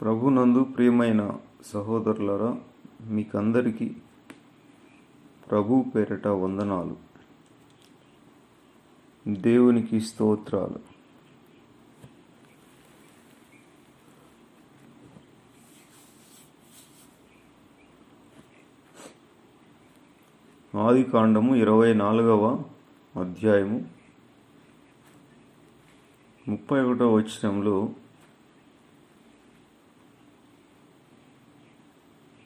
ప్రభునందు ప్రియమైన సహోదరులారా, మీకందరికీ ప్రభు పేరిట వందనాలు. దేవునికి స్తోత్రాలు. ఆదికాండము 24వ అధ్యాయము 31వ వచనంలో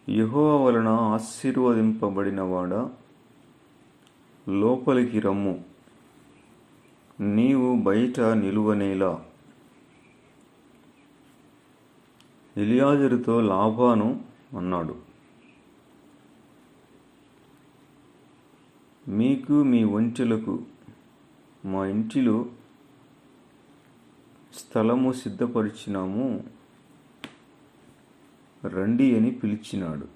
యెహోవా వలన ఆశీర్వదింపబడినవాడా, లోపలికి రమ్ము, నీవు బయట నిలువనేలా. ఎలియాజరుతో లాబాను అన్నాడు, మీకు మీ ఒంటెలకు మా ఇంటిలో స్థలము సిద్ధపరిచినాము, రండి అని పిలిచినాడు.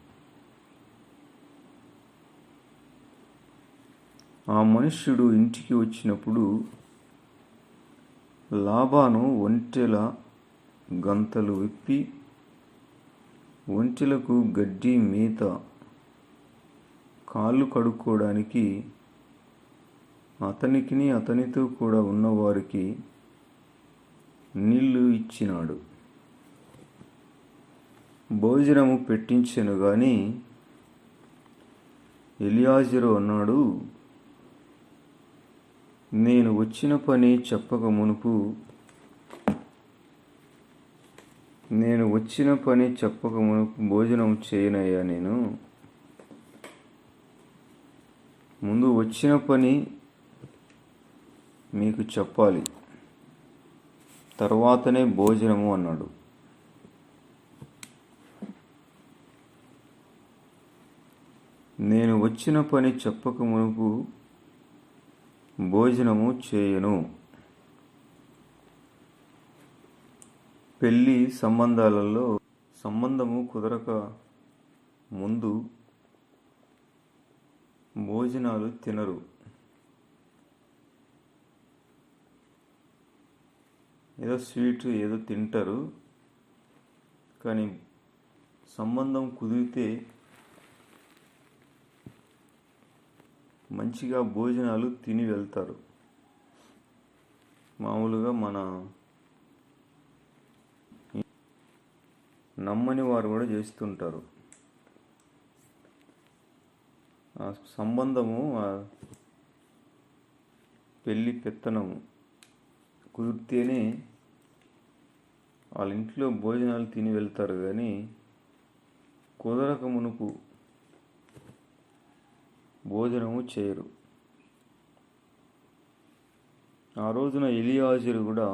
ఆ మనుష్యుడు ఇంటికి వచ్చినప్పుడు లాబాను ఒంటెల గంతలు విప్పి ఒంటెలకు గడ్డి మేత, కాళ్ళు కడుక్కోవడానికి అతనికిని అతనితో కూడా ఉన్నవారికి నీళ్లు ఇచ్చినాడు. భోజనము పెట్టించెను గాని ఎలియాజరు అన్నాడు, నేను వచ్చిన పని చెప్పక మునుపు భోజనం చేయనయ్యా. నేను ముందు వచ్చిన పని మీకు చెప్పాలి, తర్వాతనే భోజనము అన్నాడు. నేను వచ్చిన పని చెప్పక మునుపు భోజనము చేయను. పెళ్లి సంబంధాలలో సంబంధము కుదరక ముందు భోజనాలు తినరు. ఏదో స్వీట్ ఏదో తింటారు, కానీ సంబంధం కుదిరితే మంచిగా భోజనాలు తిని వెళ్తారు. మామూలుగా మన నమ్మని వారు కూడా చేస్తుంటారు. ఆ సంబంధము, ఆ పెళ్ళి పెత్తనము కుదిరితేనే వాళ్ళ ఇంట్లో భోజనాలు తిని వెళ్తారు, కానీ కుదరక మునుపు భోజనము చేయరు. ఆ రోజున ఎలియాజరు కూడా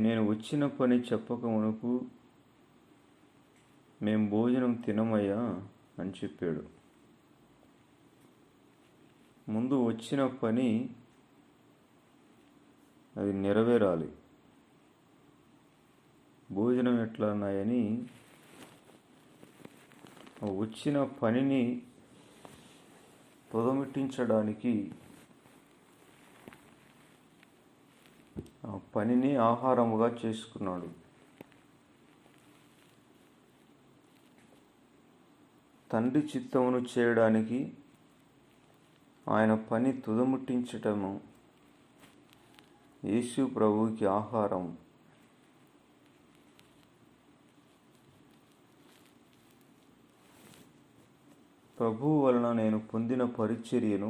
నేను వచ్చిన పని చెప్పక మునుపు మేము భోజనం తినమయ్యా అని చెప్పాడు. ముందు వచ్చిన పని అది నెరవేరాలి. భోజనం ఎట్లా అన్నాయని వచ్చిన పనిని పొదమిట్టించడానికి ఆ పనిని ఆహారముగా చేసుకున్నాడు. తండ్రి చిత్తమును చేయడానికి ఆయన పని తుదముట్టించటము యేసు ప్రభువుకి ఆహారం. ప్రభువు వలన నేను పొందిన పరిచర్యను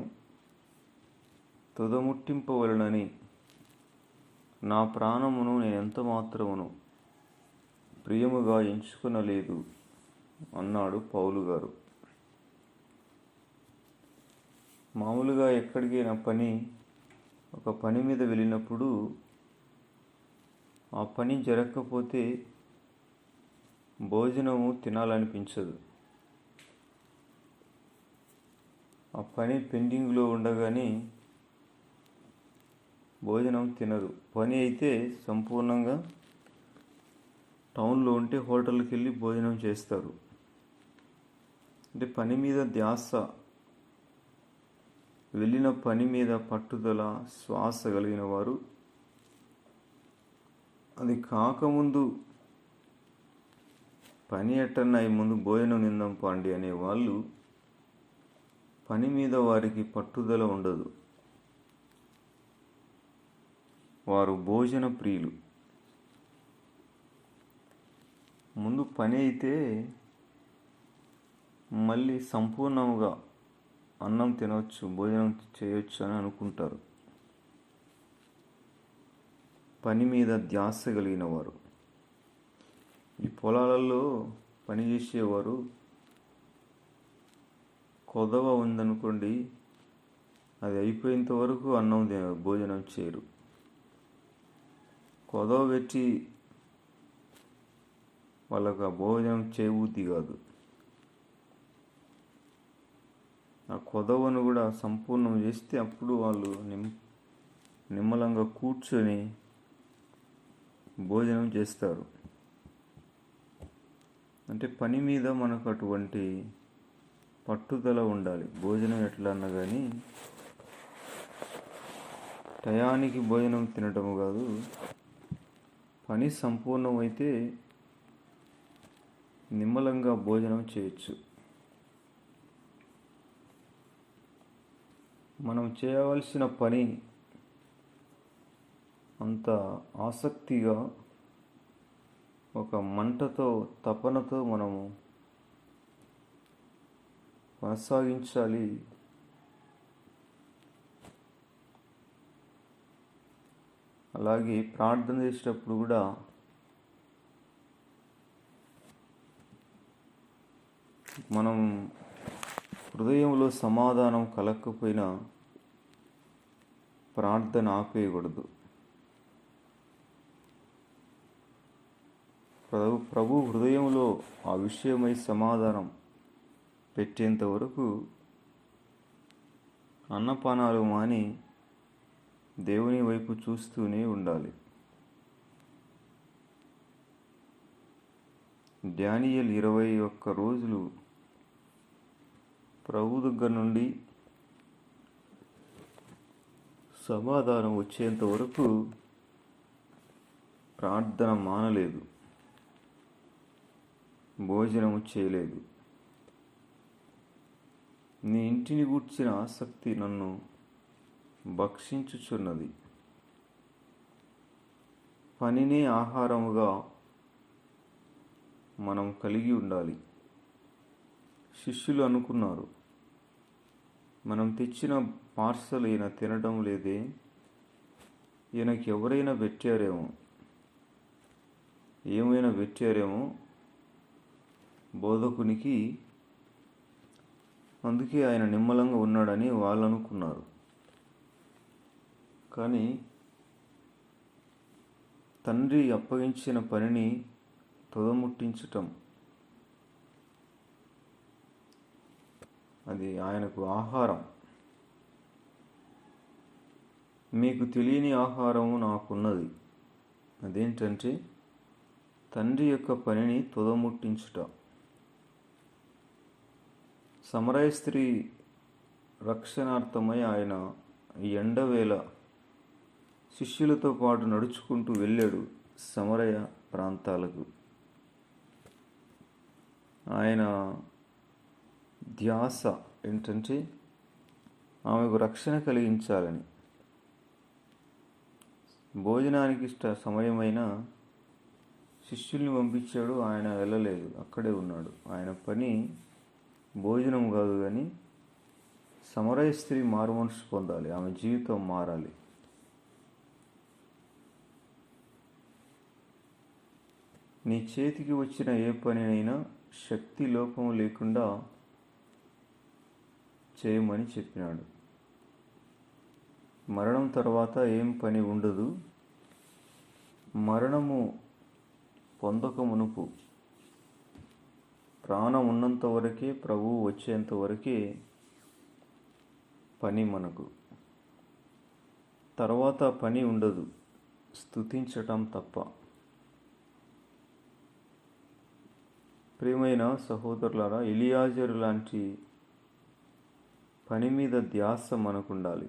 తుదముట్టింపవలనని నా ప్రాణమును నేను ఎంత మాత్రమును ప్రియముగా ఎంచుకొనలేదు అన్నాడు పౌలు గారు. మామూలుగా ఎక్కడికైనా ఒక పని మీద వెళ్ళినప్పుడు ఆ పని జరగకపోతే భోజనము తినాలనిపించదు. ఆ పని పెండింగ్లో ఉండగానే భోజనం తినరు. పని అయితే సంపూర్ణంగా టౌన్లో ఉంటే హోటల్కి వెళ్ళి భోజనం చేస్తారు. అంటే పని మీద ధ్యాస, వెళ్ళిన పని మీద పట్టుదల, శ్వాస కలిగిన వారు అది కాకముందు పని ఎట్టన్నా ఈ ముందు భోజనం నిందాం పాండి అనే వాళ్ళు పని మీద వారికి పట్టుదల ఉండదు. వారు భోజన ప్రియులు. ముందు పని అయితే మళ్ళీ సంపూర్ణంగా అన్నం తినవచ్చు, భోజనం చేయొచ్చు అని అనుకుంటారు. పని మీద ధ్యాస కలిగిన వారు. ఈ పొలాలలో పనిచేసేవారు కొదవ ఉందనుకోండి, అది అయిపోయేంత వరకు అన్నం భోజనం చేయరు. కొదవ పెట్టి వాళ్ళకు ఆ భోజనం చేయబుద్ధి కాదు. ఆ కొదవను కూడా సంపూర్ణం చేస్తే అప్పుడు వాళ్ళు నిమ్మలంగా కూర్చొని భోజనం చేస్తారు. అంటే పని మీద మనకు అటువంటి పట్టుదల ఉండాలి. భోజనం ఎట్లా అన్నా కానీ టయానికి భోజనం తినటం కాదు. పని సంపూర్ణమైతే నిమ్మలంగా భోజనం చేయొచ్చు. మనం చేయవలసిన పని అంత ఆసక్తిగా ఒక మంటతో, తపనతో మనము కొనసాగించాలి. అలాగే ప్రార్థన చేసేటప్పుడు కూడా మనం హృదయంలో సమాధానం కలగకపోయినా ప్రార్థన ఆపేయకూడదు. ప్రభు హృదయంలో ఆ విషయమై సమాధానం పెట్టేంత వరకు అన్నపానాలు మాని దేవుని వైపు చూస్తూనే ఉండాలి. డానియేలు 21 రోజులు ప్రభు దగ్గర నుండి సమాధానం వచ్చేంత వరకు ప్రార్థన మానలేదు, భోజనము చేయలేదు. నీ ఇంటిని గూర్చిన ఆసక్తి నన్ను భక్షించుచున్నది. పనినే ఆహారముగా మనం కలిగి ఉండాలి. శిష్యులు అనుకున్నారు, మనం తెచ్చిన పార్సల్ ఈయన తినడం లేదే, ఈయనకి ఎవరైనా పెట్టారేమో, ఏమైనా పెట్టారేమో బోధకునికి, అందుకే ఆయన నిమ్మలంగా ఉన్నాడని వాళ్ళు అనుకున్నారు. కానీ తండ్రి అప్పగించిన పనిని తుదముట్టించటం, అది ఆయనకు ఆహారం. మీకు తెలియని ఆహారము నాకున్నది. అదేంటంటే తండ్రి యొక్క పనిని తుదముట్టించుట. సమరయ స్త్రీ రక్షణార్థమై ఆయన ఎండవేళ శిష్యులతో పాటు నడుచుకుంటూ వెళ్ళాడు సమరయ ప్రాంతాలకు. ఆయన ధ్యాస ఏంటంటే ఆమెకు రక్షణ కలిగించాలని. భోజనానికి సమయమైన శిష్యుల్ని పంపించాడు, ఆయన వెళ్ళలేదు, అక్కడే ఉన్నాడు. ఆయన పని భోజనం కాదు కానీ సమరయ స్త్రీ మారుమనసు పొందాలి, ఆమె జీవితం మారాలి. నీ చేతికి వచ్చిన ఏ పనినైనా శక్తి లోపం లేకుండా చేయమని చెప్పినాడు. మరణం తర్వాత ఏం పని ఉండదు. మరణము పొందక మునుపు ప్రాణం ఉన్నంత వరకే, ప్రభువు వచ్చేంత వరకే పని మనకు. తర్వాత పని ఉండదు, స్తుతించటం తప్ప. ప్రియమైన సహోదరులారా, ఎలియాజరు లాంటి పని మీద ధ్యాస మనకుండాలి.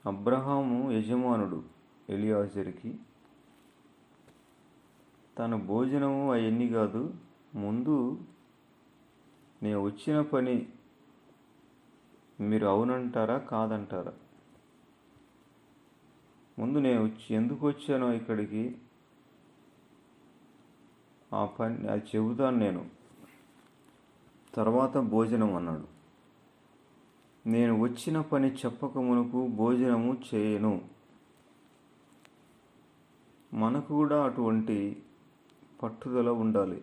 అబ్రహాము యజమానుడు ఎలియాజరుకి తన భోజనము అవన్నీ కాదు, ముందు నేను వచ్చిన పని మీరు అవునంటారా కాదంటారా? ముందు నేను ఎందుకు వచ్చానో ఇక్కడికి ఆ పని అది చెబుతాను నేను, తర్వాత భోజనం అన్నాడు. నేను వచ్చిన పని చెప్పక మునుపు భోజనము చేయను. మనకు కూడా అటువంటి పట్టుదల ఉండాలి.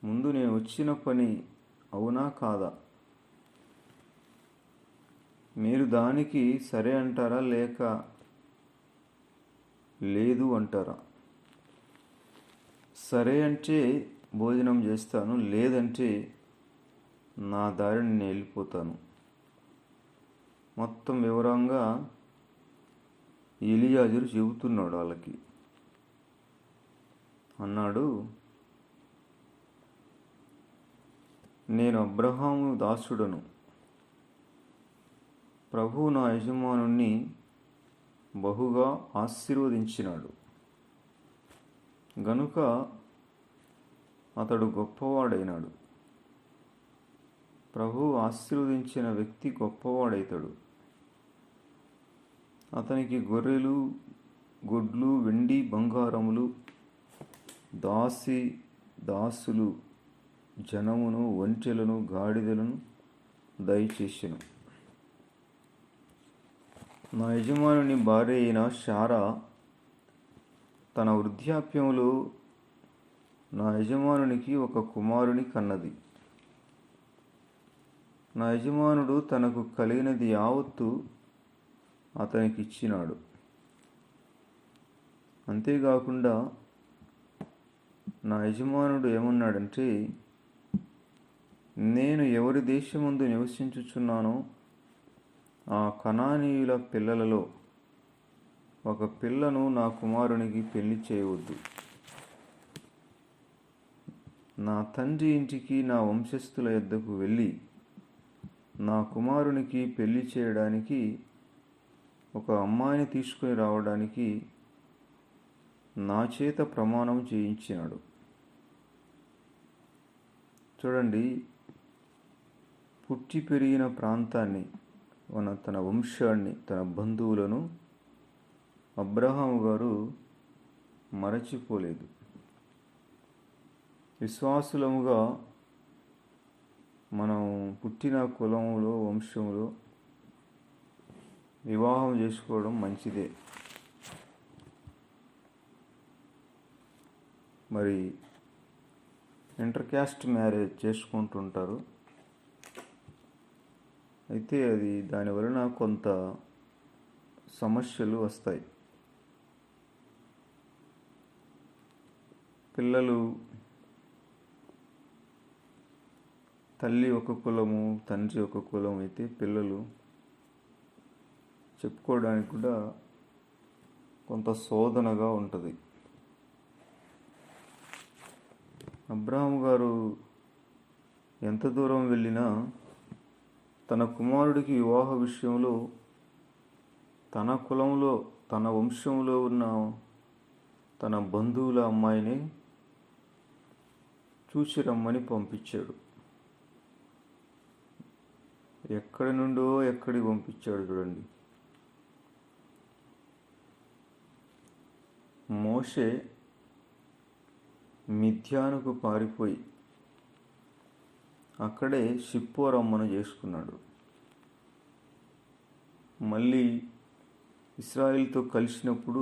ముందు నేను వచ్చిన పని అవునా కాదా, మీరు దానికి సరే అంటారా లేక లేదు అంటారా? సరే అంటే భోజనం చేస్తాను, లేదంటే నా దారిని నేను వెళ్ళిపోతాను. మొత్తం వివరంగా ఎలియాజరు చెబుతున్నాడు వాళ్ళకి. అన్నాడు, నేను అబ్రహాము దాసుడను. ప్రభువు నా యజమానుణ్ణి బహుగా ఆశీర్వదించినాడు గనుక అతడు గొప్పవాడైనాడు. ప్రభువు ఆశీర్వదించిన వ్యక్తి గొప్పవాడైతాడు. అతనికి గొర్రెలు, గొడ్లు, వెండి, బంగారములు, దాసులు, జనమును, ఒంటెలను, గాడిదలను దయచేసెను. నా యజమానుని భార్య అయిన శారా తన వృద్ధాప్యములో నా యజమానునికి ఒక కుమారుని కన్నది. నా యజమానుడు తనకు కలిగినది యావత్తు అతనికి ఇచ్చినాడు. అంతేకాకుండా నా యజమానుడు ఏమన్నాడంటే, నేను ఎవరి దేశమందు నివసించుచున్నానో ఆ కనానీయుల పిల్లలలో ఒక పిల్లను నా కుమారునికి పెళ్లి చేయవద్దు. నా తండ్రి ఇంటికి నా వంశస్థుల యొద్దకు వెళ్ళి నా కుమారునికి పెళ్లి చేయడానికి ఒక అమ్మాయిని తీసుకుని రావడానికి నా చేత ప్రమాణం చేయించినాడు. చూడండి, పుట్టి పెరిగిన ప్రాంతాన్ని, తన వంశాన్ని, తన బంధువులను అబ్రహాము గారు మరచిపోలేదు. విశ్వాసులముగా మనం పుట్టిన కులములో, వంశంలో వివాహం చేసుకోవడం మంచిదే. మరి ఇంటర్ క్యాస్ట్ మ్యారేజ్ చేసుకుంటుంటారు. అయితే అది దాని వలన కొంత సమస్యలు వస్తాయి. పిల్లలు తల్లి ఒక కులము, తండ్రి ఒక కులం అయితే పిల్లలు చెప్పుకోవడానికి కూడా కొంత శోధనగా ఉంటుంది. అబ్రహాము గారు ఎంత దూరం వెళ్ళినా తన కుమారుడికి వివాహ విషయంలో తన కులంలో, తన వంశంలో ఉన్న తన బంధువుల అమ్మాయిని చూసి రమ్మని పంపించాడు. ఎక్కడి నుండో ఎక్కడికి పంపించాడు చూడండి. మోషే మిథ్యానుకు పారిపోయి అక్కడే షిప్పోరమ్మను చేసుకున్నాడు. మళ్ళీ ఇశ్రాయేలుతో కలిసినప్పుడు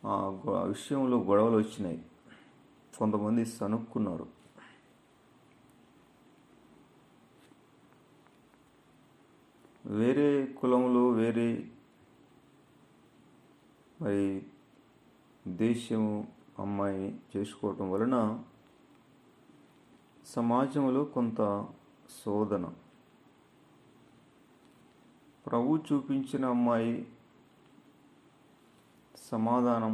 ఆ విషయంలో గొడవలు వచ్చినాయి. కొంతమంది సనుక్కున్నారు. వేరే కులంలో, వేరే మరి దేశము అమ్మాయిని చేసుకోవటం వలన సమాజంలో కొంత శోధన. ప్రభు చూపించిన అమ్మాయి సమాధానం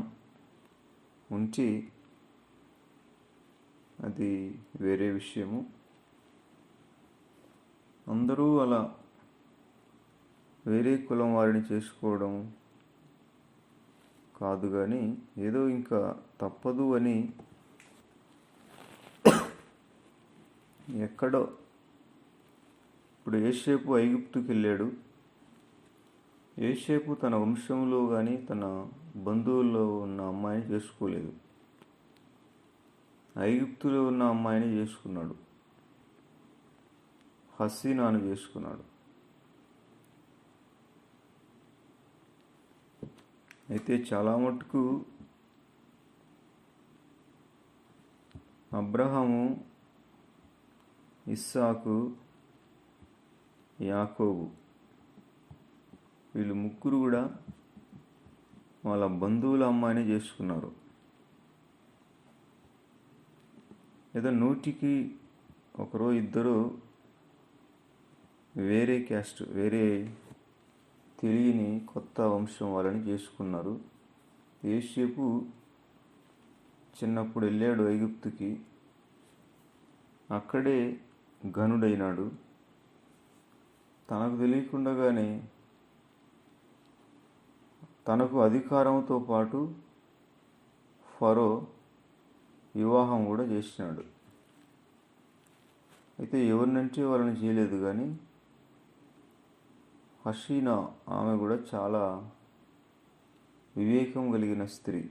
ఉంటే అది వేరే విషయము. అందరూ అలా వేరే కులం వారిని చేసుకోవడం కాదు, కానీ ఏదో ఇంకా తప్పదు అని ఎక్కడో. ఇప్పుడు యోసేపు ఐగుప్తుకి వెళ్ళాడు. యోసేపు తన వంశంలో కానీ తన బంధువుల్లో ఉన్న అమ్మాయిని చేసుకోలేదు, ఐగుప్తులో ఉన్న అమ్మాయిని చేసుకున్నాడు, హసీనాను చేసుకున్నాడు. అయితే చాలా మటుకు అబ్రహాము, ఇస్సాకు, యాకోబు వీళ్ళు ముగ్గురు కూడా వాళ్ళ బంధువుల అమ్మాయిని చేసుకున్నారు. ఏదో 100కి ఒకరో ఇద్దరు వేరే క్యాస్ట్, వేరే తెలియని కొత్త వంశం వాళ్ళని చేసుకున్నారు. యోసేపు చిన్నప్పుడు వెళ్ళాడు ఐగుప్తుకి, అక్కడే ఘనుడైనాడు. తనకు తెలియకుండానే తనకు అధికారంతో పాటు ఫరో వివాహం కూడా చేసినాడు. అయితే ఎవరినంటే వాళ్ళని చేయలేదు, కానీ హసీనా ఆమె కూడా చాలా వివేకం కలిగిన స్త్రీ,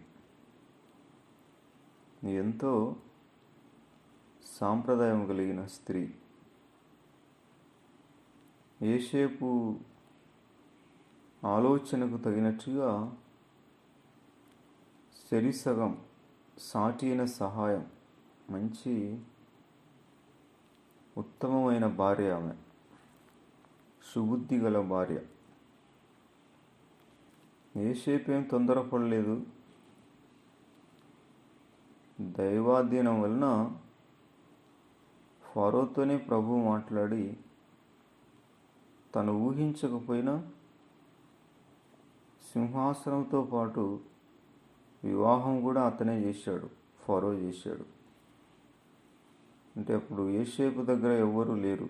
ఎంతో సాంప్రదాయం కలిగిన స్త్రీ. యోసేపు ఆలోచనకు తగినట్టుగా సరిసగం సాటి అయిన సహాయం, మంచి ఉత్తమమైన భార్య ఆమె, సుబుద్ధి గల భార్య. యోసేపు ఏం తొందరపడలేదు. దైవాధీనం వలన ఫరోతోనే ప్రభు మాట్లాడి తను ఊహించకపోయినా సింహాసనంతో పాటు వివాహం కూడా అతనే చేశాడు, ఫరో చేశాడు. అంటే అప్పుడు యోసేపు దగ్గర ఎవ్వరూ లేరు,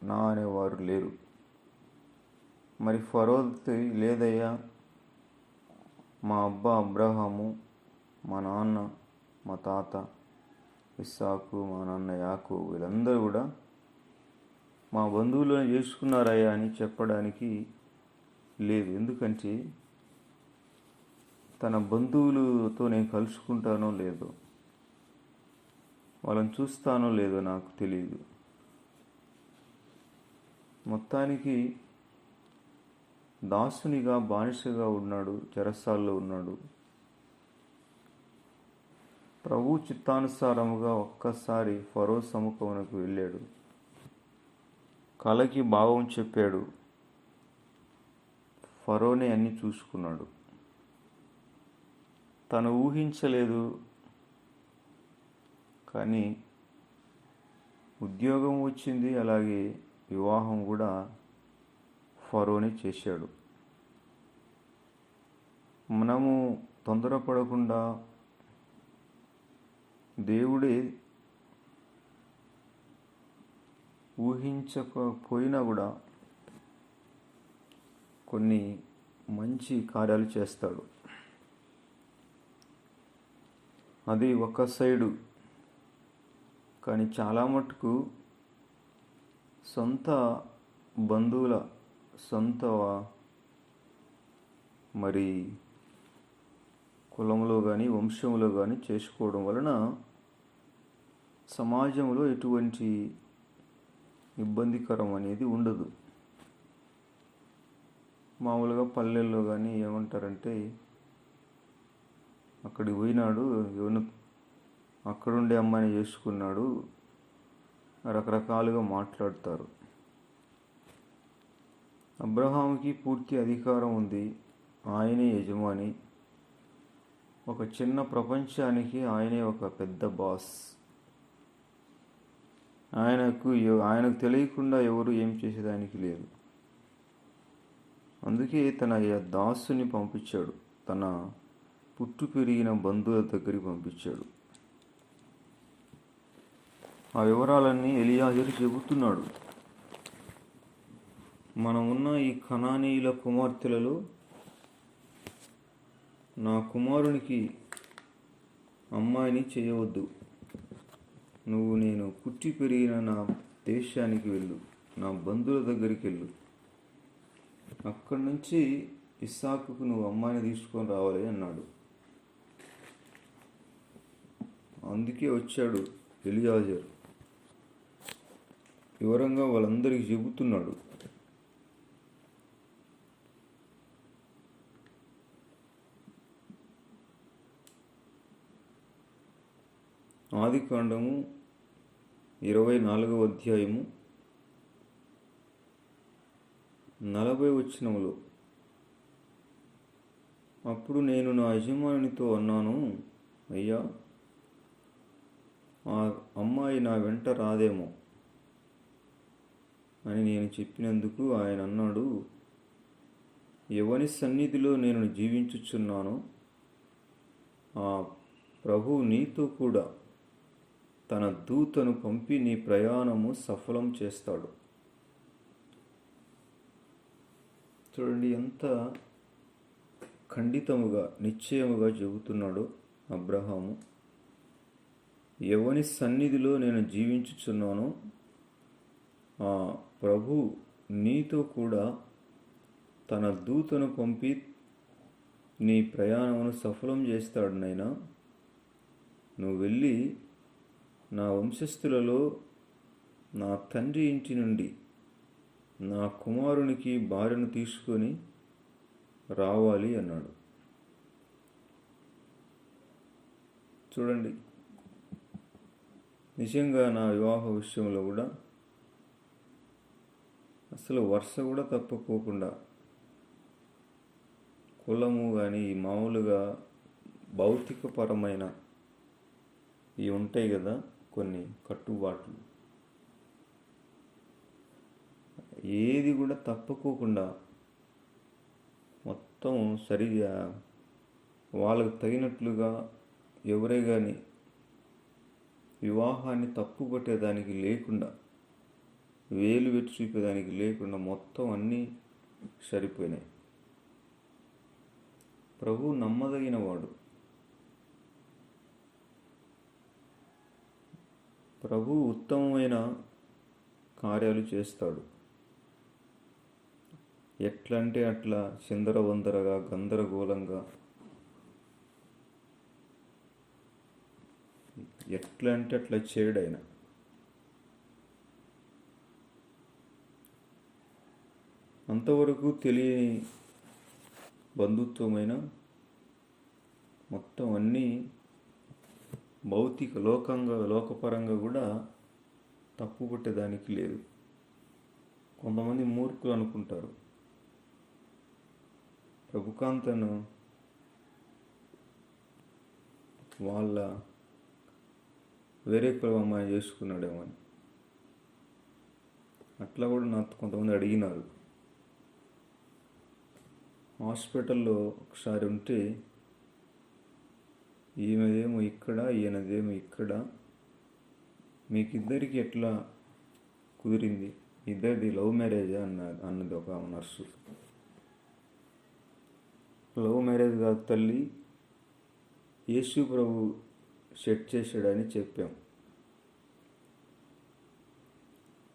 నా అనేవారు లేరు. మరి ఫరో లేదయ్యా, మా అబ్బా అబ్రహాము, మా నాన్న, మా తాత ఇస్సాకు, మా నాన్న యాకోబు వీళ్ళందరూ కూడా మా బంధువులను చేసుకున్నారయ్యా అని చెప్పడానికి లేదు. ఎందుకంటే తన బంధువులతో నేను కలుసుకుంటానో లేదో, వాళ్ళని చూస్తానో లేదో నాకు తెలియదు. మొత్తానికి దాసునిగా, బానిసగా ఉన్నాడు, చెరసాల్లో ఉన్నాడు. ప్రభు చిత్తానుసారముగా ఒక్కసారి ఫరో సముఖమునకు వెళ్ళాడు, కలకి భావం చెప్పాడు, ఫరోనే అన్ని చూసుకున్నాడు. తను ఊహించలేదు, కానీ ఉద్యోగం వచ్చింది, అలాగే వివాహం కూడా ఫరోనే చేశాడు. మనము తొందరపడకుండా దేవుడే ఊహించకపోయినా కూడా కొన్ని మంచి కార్యాలు చేస్తాడు. అది ఒక సైడు. కానీ చాలా మటుకు సొంత బంధువుల, సొంత మరి కులంలో కానీ వంశంలో కానీ చేసుకోవడం వలన సమాజంలో ఎటువంటి ఇబ్బందికరం అనేది ఉండదు. మామూలుగా పల్లెల్లో కానీ ఏమంటారంటే, అక్కడికి పోయినాడు, ఎవరు అక్కడుండే అమ్మాయిని చేసుకున్నాడు, రకరకాలుగా మాట్లాడతారు. అబ్రహాముకి పూర్తి అధికారం ఉంది, ఆయనే యజమాని. ఒక చిన్న ప్రపంచానికి ఆయనే ఒక పెద్ద బాస్. ఆయనకు తెలియకుండా ఎవరు ఏం చేసేదానికి లేదు. అందుకే తన దాసుని పంపించాడు, తన పుట్టు పెరిగిన బంధువుల దగ్గరికి పంపించాడు. ఆ వివరాలన్నీ ఎలియాజరు చెబుతున్నాడు. మనం ఉన్న ఈ కనానీయుల కుమార్తెలలో నా కుమారునికి అమ్మాయిని చేయవద్దు. నువ్వు నేను పుట్టి పెరిగిన నా దేశానికి వెళ్ళు, నా బంధువుల దగ్గరికి వెళ్ళు. అక్కడి నుంచి ఇస్సాకుకు నువ్వు అమ్మాయిని తీసుకొని రావాలి అన్నాడు. అందుకే వచ్చాడు ఎలియాజరు. వివరంగా వాళ్ళందరికీ చెబుతున్నాడు. ఆదికాండము 24వ అధ్యాయము 40వ వచనములో, అప్పుడు నేను నా యజమానునితో అన్నాను, అయ్యా, ఆ అమ్మాయి నా వెంట రాదేమో అని నేను చెప్పినందుకు ఆయన అన్నాడు, ఎవని సన్నిధిలో నేను జీవించుచున్నానో ఆ ప్రభువు నీతో కూడా తన దూతను పంపి నీ ప్రయాణము సఫలం చేస్తాడు. చూడండి ఎంత ఖండితముగా నిశ్చయముగా చెబుతున్నాడు అబ్రహాము. ఎవని సన్నిధిలో నేను జీవించుచున్నానో ఆ ప్రభు నీతో కూడా తన దూతను పంపి నీ ప్రయాణమును సఫలం చేస్తాడు. నైనా నువ్వు వెళ్ళి నా వంశస్థులలో నా తండ్రి ఇంటి నుండి నా కుమారునికి భార్యను తీసుకొని రావాలి అన్నాడు. చూడండి, నిజంగా నా వివాహ విషయంలో కూడా అసలు వరుస కూడా తప్పుకోకుండా కులము కానీ మామూలుగా భౌతికపరమైన ఇవి ఉంటాయి కదా కొన్ని కట్టుబాట్లు, ఏది కూడా తప్పుకోకుండా మొత్తం సరిగా వాళ్ళకు తగినట్లుగా ఎవరే కానీ వివాహాన్ని తప్పు పట్టేదానికి లేకుండా, వేలు పెట్టి చూపేదానికి లేకుండా మొత్తం అన్నీ సరిపోయినాయి. ప్రభు నమ్మదగిన వాడు. ప్రభు ఉత్తమమైన కార్యాలు చేస్తాడు. ఎట్లంటే అట్లా చిందరవందరగా గందరగోళంగా, ఎట్లా అంటే అట్లా చేయడైనా. అంతవరకు తెలియని బంధుత్వమైన మొత్తం అన్నీ భౌతిక లోకపరంగా కూడా తప్పు పట్టేదానికి లేదు. కొంతమంది మూర్ఖులు అనుకుంటారు, ప్రభుకాంతను వాళ్ళ వేరే కులం అమ్మాయి చేసుకున్నాడేమో అని. అట్లా కూడా నాకు కొంతమంది అడిగినారు. హాస్పిటల్లో ఒకసారి ఉంటే ఈమెదేమో ఇక్కడ, ఈయనదేమో ఇక్కడ, మీకిద్దరికి ఎట్లా కుదిరింది, ఇద్దరిది లవ్ మ్యారేజా అన్నది ఒక నర్సు. లవ్ మ్యారేజ్ కాదు తల్లి, యేసు ప్రభు సెట్ చేశాడని చెప్పాం.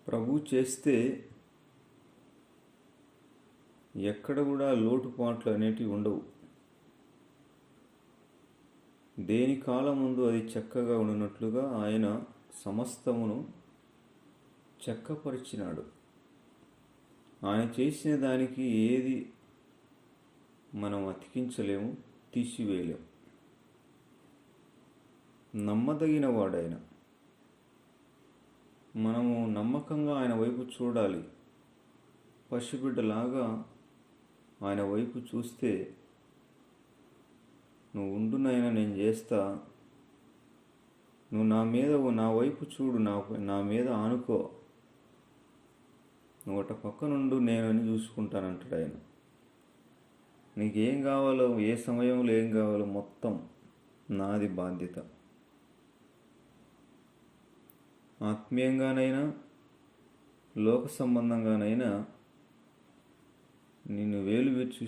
ప్రభు చేస్తే ఎక్కడ కూడా లోటుపాట్లు అనేటివి ఉండవు. దేని కాలం ముందు అది చక్కగా ఉన్నట్లుగా ఆయన సమస్తమును చక్కపరిచినాడు. ఆయన చేసిన దానికి ఏది మనం అతికించలేము, తీసివేయలేము. నమ్మదగిన వాడైన మనము నమ్మకంగా ఆయన వైపు చూడాలి. పసిబిడ్డలాగా ఆయన వైపు చూస్తే, నువ్వు ఉండునైనా నేను చేస్తా, నువ్వు నా వైపు చూడు, నా మీద ఆనుకో, నువ్వు అట పక్కనుండు, నేనని చూసుకుంటానంటాడు ఆయన. నీకేం కావాలో, ఏ సమయంలో ఏం కావాలో మొత్తం నాది బాధ్యత. ఆత్మీయంగానైనా లోక సంబంధంగానైనా నిన్ను వేలు వేసి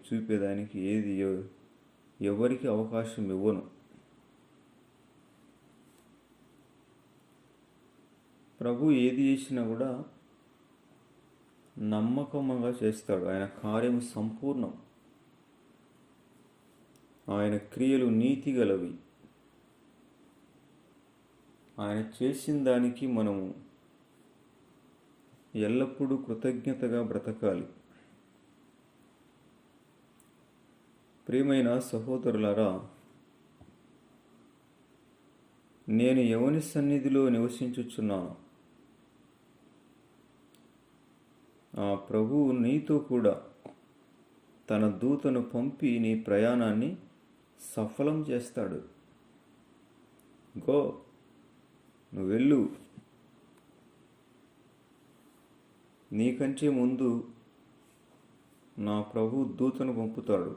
చూపేదానికి ఎవరికి అవకాశం ఇవ్వను. ప్రభు ఏది చేసినా కూడా నమ్మకంగా చేస్తాడు. ఆయన కార్యం సంపూర్ణం. ఆయన క్రియలు నీతి గలవి. ఆయన చేసిన దానికి మనము ఎల్లప్పుడూ కృతజ్ఞతగా బ్రతకాలి. ప్రియమైన సహోదరులారా, నేను ఎవని సన్నిధిలో నివసించుచున్నాను, ఆ ప్రభువు నీతో కూడా తన దూతను పంపి నీ ప్రయాణాన్ని సఫలం చేస్తాడు. నువ్వు వెళ్ళు. నీకంటే ముందు నా ప్రభు దూతను పంపుతాడు.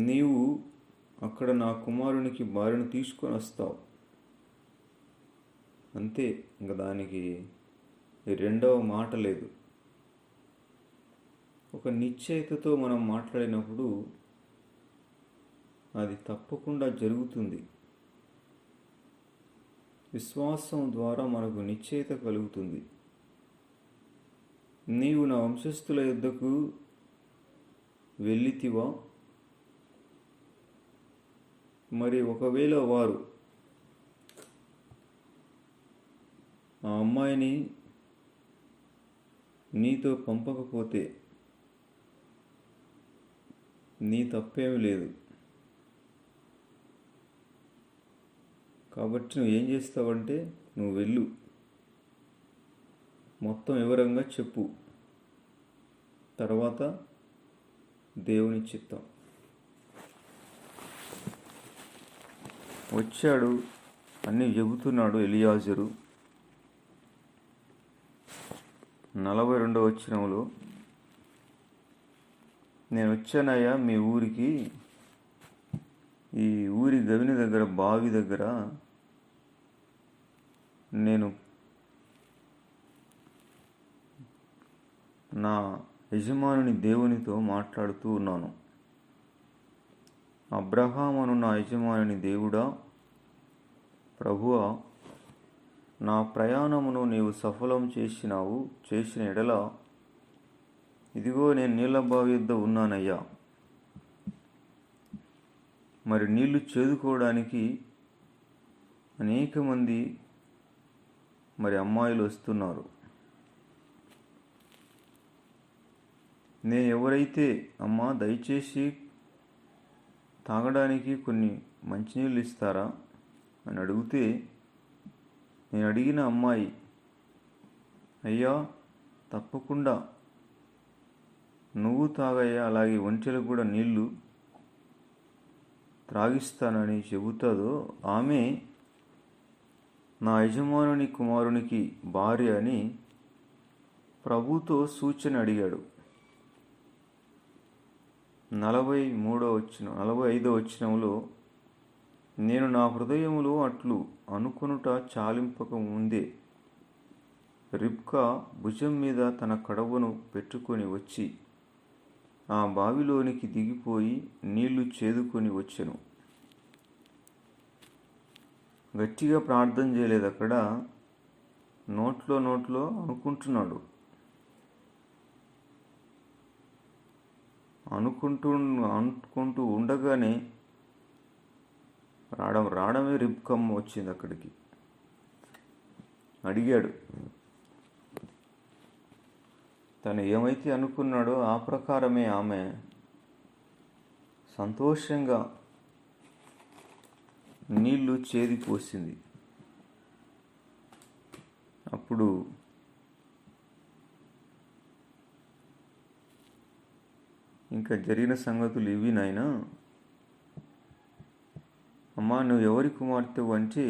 నీవు అక్కడ నా కుమారునికి భార్యను తీసుకొని వస్తావు. అంతే, ఇంకా దానికి రెండవ మాట లేదు. ఒక నిశ్చయితతో మనం మాట్లాడినప్పుడు అది తప్పకుండా జరుగుతుంది. విశ్వాసం ద్వారా మనకు నిశ్చయిత కలుగుతుంది. నీవు నా వంశస్థుల యొద్దకు వెళ్ళితివా? మరి ఒకవేళ వారు ఆ అమ్మాయిని నీతో పంపకపోతే నీ తప్పేమీ లేదు. కాబట్టి నువ్వు ఏం చేస్తావంటే, నువ్వు వెళ్ళు, మొత్తం వివరంగా చెప్పు, తర్వాత దేవుని చిత్తం. వచ్చాడు, అన్నీ చెబుతున్నాడు ఎలియాజరు. 42వ వచనంలో, నేను వచ్చానయ్యా మీ ఊరికి, ఈ ఊరి గవిని దగ్గర, బావి దగ్గర నేను నా యజమానుని దేవునితో మాట్లాడుతూ ఉన్నాను. అబ్రహామును నా యజమానుని దేవుడా, ప్రభువా, నా ప్రయాణమును నీవు సఫలం చేసిన ఎడల ఇదిగో నేను నీళ్ళ బావి యొద్ద ఉన్నానయ్యా. మరి నీళ్లు చేదుకోవడానికి అనేక మంది అమ్మాయిలు వస్తున్నారు. నేను ఎవరైతే, అమ్మా దయచేసి తాగడానికి కొన్ని మంచినీళ్ళు ఇస్తారా అని అడిగితే, నేను అడిగిన అమ్మాయి, అయ్యా తప్పకుండా నువ్వు తాగయ్యా, అలాగే ఒంటెలకు కూడా నీళ్లు త్రాగిస్తానని చెబుతాదో ఆమె నా యజమానుని కుమారునికి భార్య అని ప్రభుతో సూచన అడిగాడు. 45వ వచనంలో, నేను నా హృదయములో అట్లు అనుకొనుట చాలింపక ముందే రిబ్కా భుజం మీద తన కడవను పెట్టుకొని వచ్చి ఆ బావిలోనికి దిగిపోయి నీళ్లు చేదుకొని వచ్చెను. గట్టిగా ప్రార్థన చేయలేదు అక్కడ, నోట్లో అనుకుంటున్నాడు. అనుకుంటూ ఉండగానే రావడమే రిబ్కమ్మ వచ్చింది అక్కడికి. అడిగాడు, తను ఏమైతే అనుకున్నాడో ఆ ప్రకారమే ఆమె సంతోషంగా నీళ్లు చేదిపోసింది. అప్పుడు ఇంకా జరిగిన సంగతులు ఇవి నాయనా. అమ్మా, నువ్వు ఎవరి కుమార్తెవు అంటే,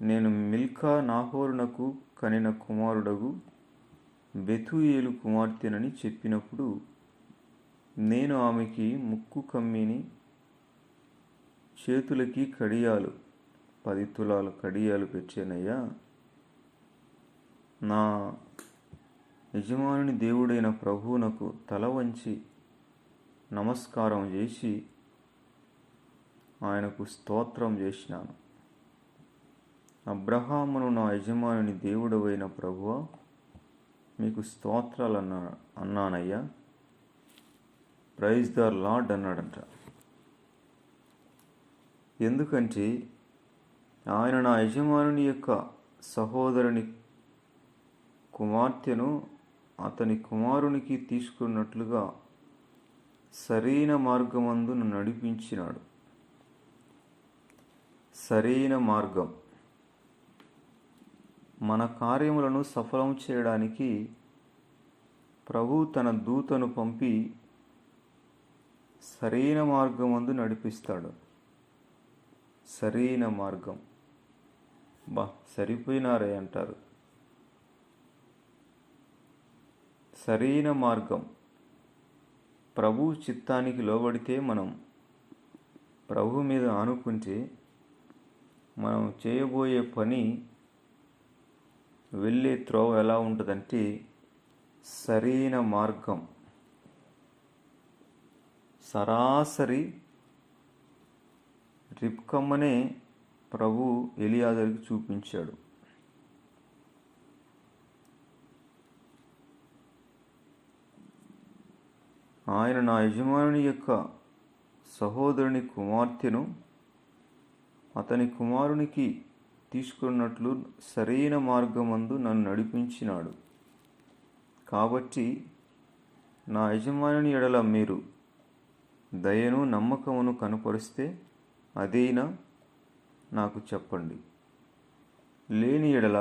నేను మిల్కా నాహోరునకు కనిన కుమారుడగు బెతూయేలు కుమార్తెనని చెప్పినప్పుడు, నేను ఆమెకి ముక్కు కమ్మిని, చేతులకి కడియాలు 10 తులాల కడియాలు పెట్టానయ్యా. నా యజమానుని దేవుడైన ప్రభువునకు తల వంచి నమస్కారం చేసి ఆయనకు స్తోత్రం చేసినాను. అబ్రహామును, నా యజమానుని దేవుడవైన ప్రభువా, మీకు స్తోత్రాలు అన్నానయ్యా. ప్రైజ్ ద లార్డ్ అన్నాడంట. ఎందుకంటే ఆయన నా యజమానుని యొక్క సహోదరుని కుమార్తెను అతని కుమారునికి తీసుకున్నట్లుగా సరైన మార్గమందు నన్ను నడిపించినాడు. సరైన మార్గం. మన కార్యములను సఫలం చేయడానికి ప్రభు తన దూతను పంపి సరైన మార్గమందు నడిపిస్తాడు. సరైన మార్గం. సరిపోయినారే అంటారు. సరైన మార్గం. ప్రభు చిత్తానికి లోబడితే, మనం ప్రభు మీద ఆనుకుంటే, మనం చేయబోయే పని వెళ్ళే త్రోవ ఎలా ఉంటుందంటే సరైన మార్గం. సరాసరి రిబ్కమ్మనే ప్రభు ఎలియాజరుకి చూపించాడు. ఆయన నా యజమానుని యొక్క సహోదరుని కుమార్తెను అతని కుమారునికి తీసుకున్నట్లు సరైన మార్గమందు నన్ను నడిపించినాడు. కాబట్టి నా యజమానుని ఎడల మీరు దయను నమ్మకమును కనపరిస్తే అదైనా నాకు చెప్పండి. లేని ఎడల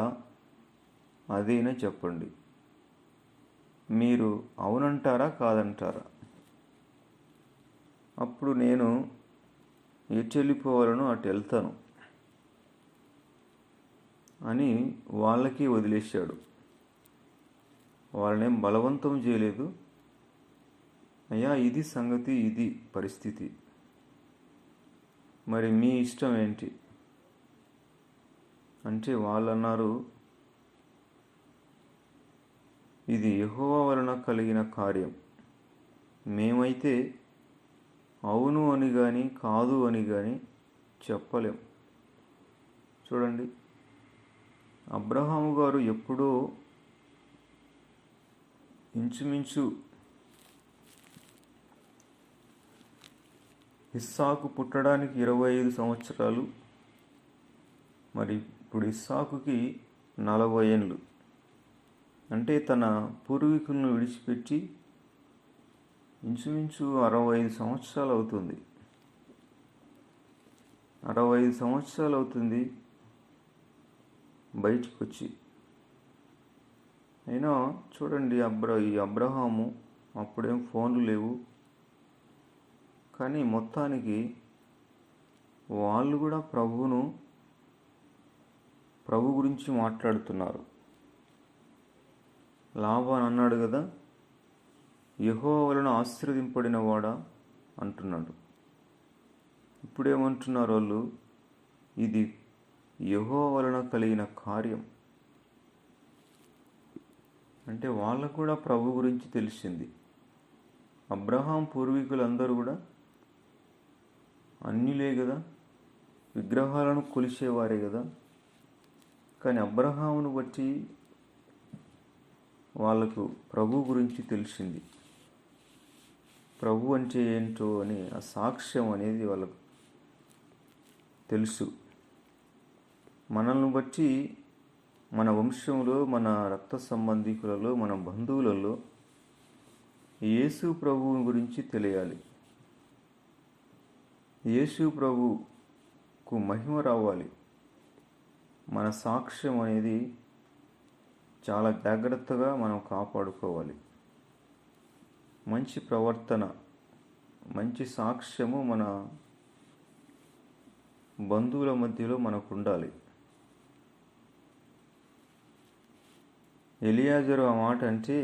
అదైనా చెప్పండి. మీరు అవునంటారా కాదంటారా? అప్పుడు నేను ఎటు వెళ్ళిపోవాలనో అటు వెళ్తాను అని వాళ్ళకి వదిలేశాడు. వాళ్ళనేం బలవంతం చేయలేదు. అయ్యా, ఇది సంగతి, ఇది పరిస్థితి, మరి మీ ఇష్టం ఏంటి అంటే వాళ్ళు అన్నారు, ఇది యెహోవా వలన కలిగిన కార్యం. మేమైతే అవును అని కానీ కాదు అని కానీ చెప్పలేం. చూడండి, అబ్రహాము గారు ఎప్పుడో ఇంచుమించు ఇస్సాకు పుట్టడానికి 25 సంవత్సరాలు, మరి ఇప్పుడు ఇస్సాకుకి 40 ఏళ్ళు. అంటే తన పూర్వీకులను విడిచిపెట్టి ఇంచుమించు 65 సంవత్సరాలు అవుతుంది. 65 సంవత్సరాలు అవుతుంది బయటికి వచ్చి. అయినా చూడండి, ఈ అబ్రహాము అప్పుడేం ఫోన్లు లేవు, కానీ మొత్తానికి వాళ్ళు కూడా ప్రభు గురించి మాట్లాడుతున్నారు. లాబాన్ అన్నాడు కదా, యెహోవా వలన ఆశీర్వదింపబడిన వాడా అంటున్నాడు. ఇప్పుడేమంటున్నారు వాళ్ళు? ఇది యెహోవా వలన కలిగిన కార్యం. అంటే వాళ్ళకు కూడా ప్రభు గురించి తెలిసింది. అబ్రహాం పూర్వీకులందరూ కూడా అన్యులే కదా, విగ్రహాలను కొలిచేవారే కదా. కానీ అబ్రహామును బట్టి వాళ్ళకు ప్రభు గురించి తెలిసింది. ప్రభు అంటే ఏంటో అని ఆ సాక్ష్యం అనేది వాళ్ళకు తెలుసు. మనల్ని బట్టి మన వంశంలో, మన రక్త సంబంధికులలో, మన బంధువులలో యేసు ప్రభువు గురించి తెలియాలి. యేసు ప్రభువుకు మహిమ రావాలి. మన సాక్ష్యం అనేది చాలా జాగ్రత్తగా మనం కాపాడుకోవాలి. మంచి ప్రవర్తన, మంచి సాక్ష్యము మన బంధువుల మధ్యలో మనకు ఉండాలి. ఎలియాజరు ఆ మాట అంటే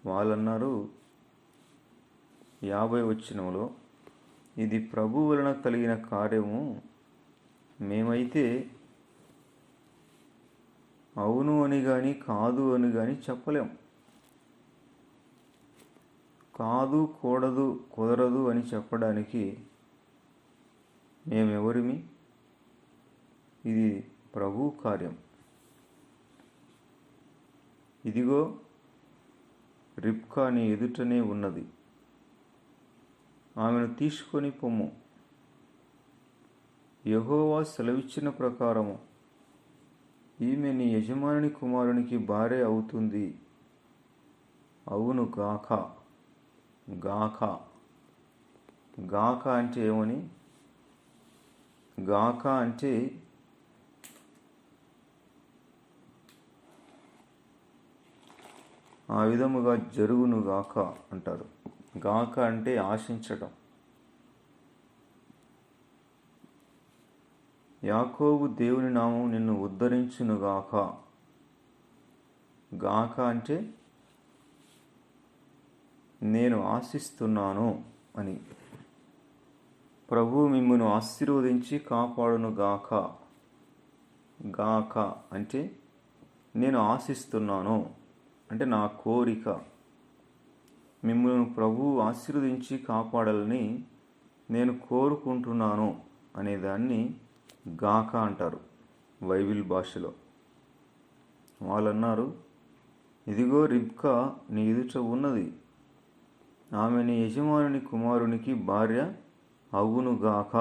వాళ్ళన్నారు 50 వచనంలో, ఇది ప్రభు వలన కలిగిన కార్యము. మేమైతే అవును అని కానీ కాదు అని కానీ చెప్పలేం. కాదు, కూడదు, కుదరదు అని చెప్పడానికి మేమెవరిమి? ఇది ప్రభు కార్యం. ఇదిగో రిబ్కా నీ ఎదుటనే ఉన్నది, ఆమెను తీసుకొని పొమ్ము. యెహోవా సెలవిచ్చిన ప్రకారము ఈమె నీ యజమాని కుమారునికి భార్య అవుతుంది. అవును గాక. గాక గాక అంటే ఏమని? గాక అంటే ఆ విధముగా జరుగును గాక అంటారు. గాక అంటే ఆశించటం. యాకోబు దేవుని నామం నిన్ను ఉద్ధరించును గాక. గాక అంటే నేను ఆశిస్తున్నాను అని. ప్రభు మిమ్మును ఆశీర్వదించి కాపాడును గాక. గాక అంటే నేను ఆశిస్తున్నాను, అంటే నా కోరిక. మిమ్మల్ని ప్రభువు ఆశీర్వదించి కాపాడాలని నేను కోరుకుంటున్నాను అనేదాన్ని గాక అంటారు బైబిల్ భాషలో. వాళ్ళన్నారు, ఇదిగో రిబ్కా నీ ఎదుట ఉన్నది, ఆమె నీ యజమానుని కుమారునికి భార్య అవునుగాక.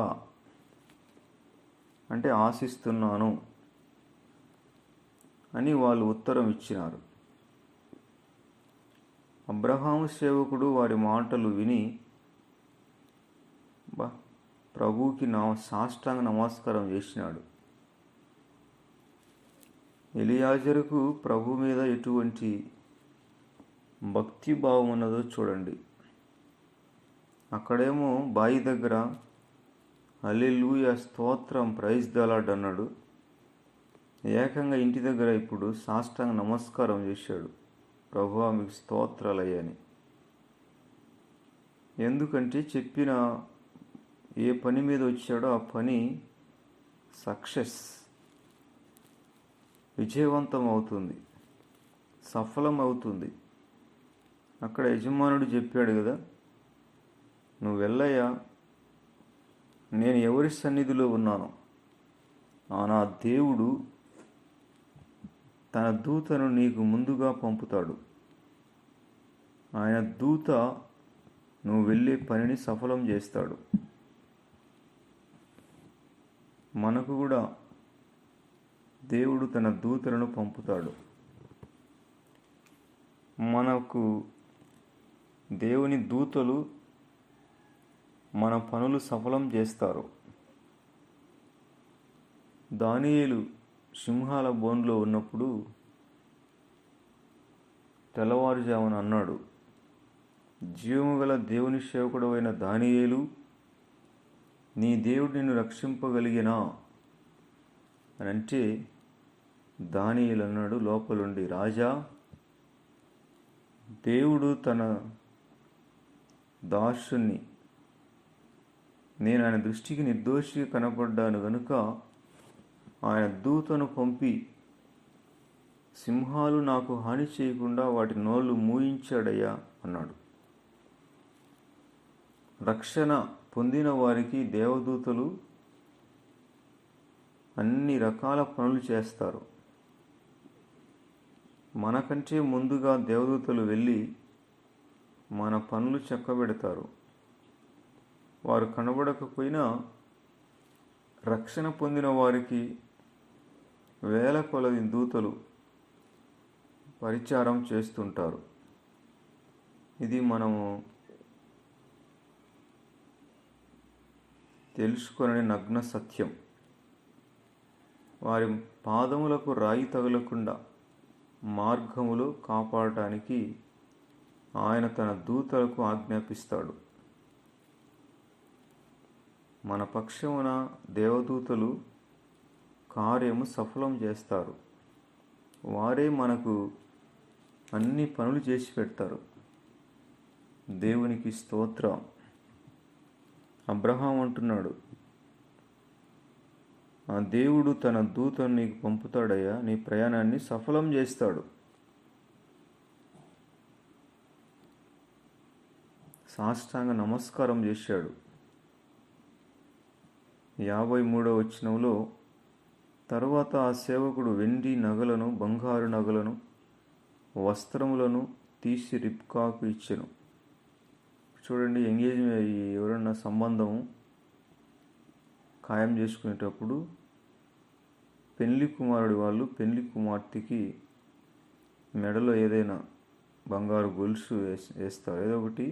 అంటే ఆశిస్తున్నాను అని వాళ్ళు ఉత్తరం ఇచ్చినారు. అబ్రహాము సేవకుడు వారి మాటలు విని ప్రభువుకి సాష్టాంగ నమస్కారం చేసినాడు. ఎలియాజరుకు ప్రభు మీద ఎటువంటి భక్తిభావం ఉన్నదో చూడండి. అక్కడేమో బాయి దగ్గర హల్లెలూయా స్తోత్రం ప్రైజ్ ద లార్డ్ అన్నాడు. ఏకంగా ఇంటి దగ్గర ఇప్పుడు సాష్టాంగ నమస్కారం చేశాడు, ప్రభువా మీకు స్తోత్రాలయ్యని. ఎందుకంటే చెప్పిన ఏ పని మీద వచ్చాడో ఆ పని సక్సెస్, విజయవంతం అవుతుంది, సఫలం అవుతుంది. అక్కడ యజమానుడు చెప్పాడు కదా, నువ్వు వెళ్ళయ్యా, నేను ఎవరి సన్నిధిలో ఉన్నాను, నా దేవుడు తన దూతను నీకు ముందుగా పంపుతాడు. ఆయన దూత నువ్వు వెళ్ళే పనిని సఫలం చేస్తాడు. మనకు కూడా దేవుడు తన దూతలను పంపుతాడు. మనకు దేవుని దూతలు మన పనులు సఫలం చేస్తారు. దానియేలు సింహాల బోన్లో ఉన్నప్పుడు తెల్లవారుజామున అన్నాడు, జీవము గల దేవుని సేవకుడు అయిన దానియేలు, నీ దేవుడు నిన్ను రక్షింపగలిగినా అని అంటే, దానియేలు అన్నాడు లోపలుండి, రాజా, దేవుడు తన దాసుని, నేను ఆయన దృష్టికి నిర్దోషిగా కనపడ్డాను గనుక ఆయన దూతను పంపి సింహాలు నాకు హాని చేయకుండా వాటి నోళ్ళు మూయించాడయ్యా అన్నాడు. రక్షణ పొందిన వారికి దేవదూతలు అన్ని రకాల పనులు చేస్తారు. మనకంటే ముందుగా దేవదూతలు వెళ్ళి మన పనులు చక్కబెడతారు. వారు కనబడకపోయినా రక్షణ పొందిన వారికి వేల కొలది దూతలు పరిచారం చేస్తుంటారు. ఇది మనము తెలుసుకొనని నగ్న సత్యం. వారి పాదములకు రాయి తగలకుండా మార్గములో కాపాడటానికి ఆయన తన దూతలకు ఆజ్ఞాపిస్తాడు. మన పక్షమున దేవదూతలు కార్యము సఫలం చేస్తారు. వారే మనకు అన్ని పనులు చేసి పెడతారు. దేవునికి స్తోత్రం. అబ్రహాం అంటున్నాడు, ఆ దేవుడు తన దూతను నీకు పంపుతాడయ్యా, నీ ప్రయాణాన్ని సఫలం చేస్తాడు. సాష్టాంగ నమస్కారం చేశాడు. 53వ వచనంలో, తరువాత ఆ సేవకుడు వెండి నగలను, బంగారు నగలను, వస్త్రములను తీసి రిబ్కాకు ఇచ్చెను. చూడండి, ఎంగేజ్మెంట్ ఎవరన్నా సంబంధం ఖాయం చేసుకునేటప్పుడు పెళ్లి కుమారుడి వాళ్ళు పెళ్లి కుమార్తెకి మెడలో ఏదైనా బంగారు గొలుసు వేస్తారు, ఏదో ఒకటి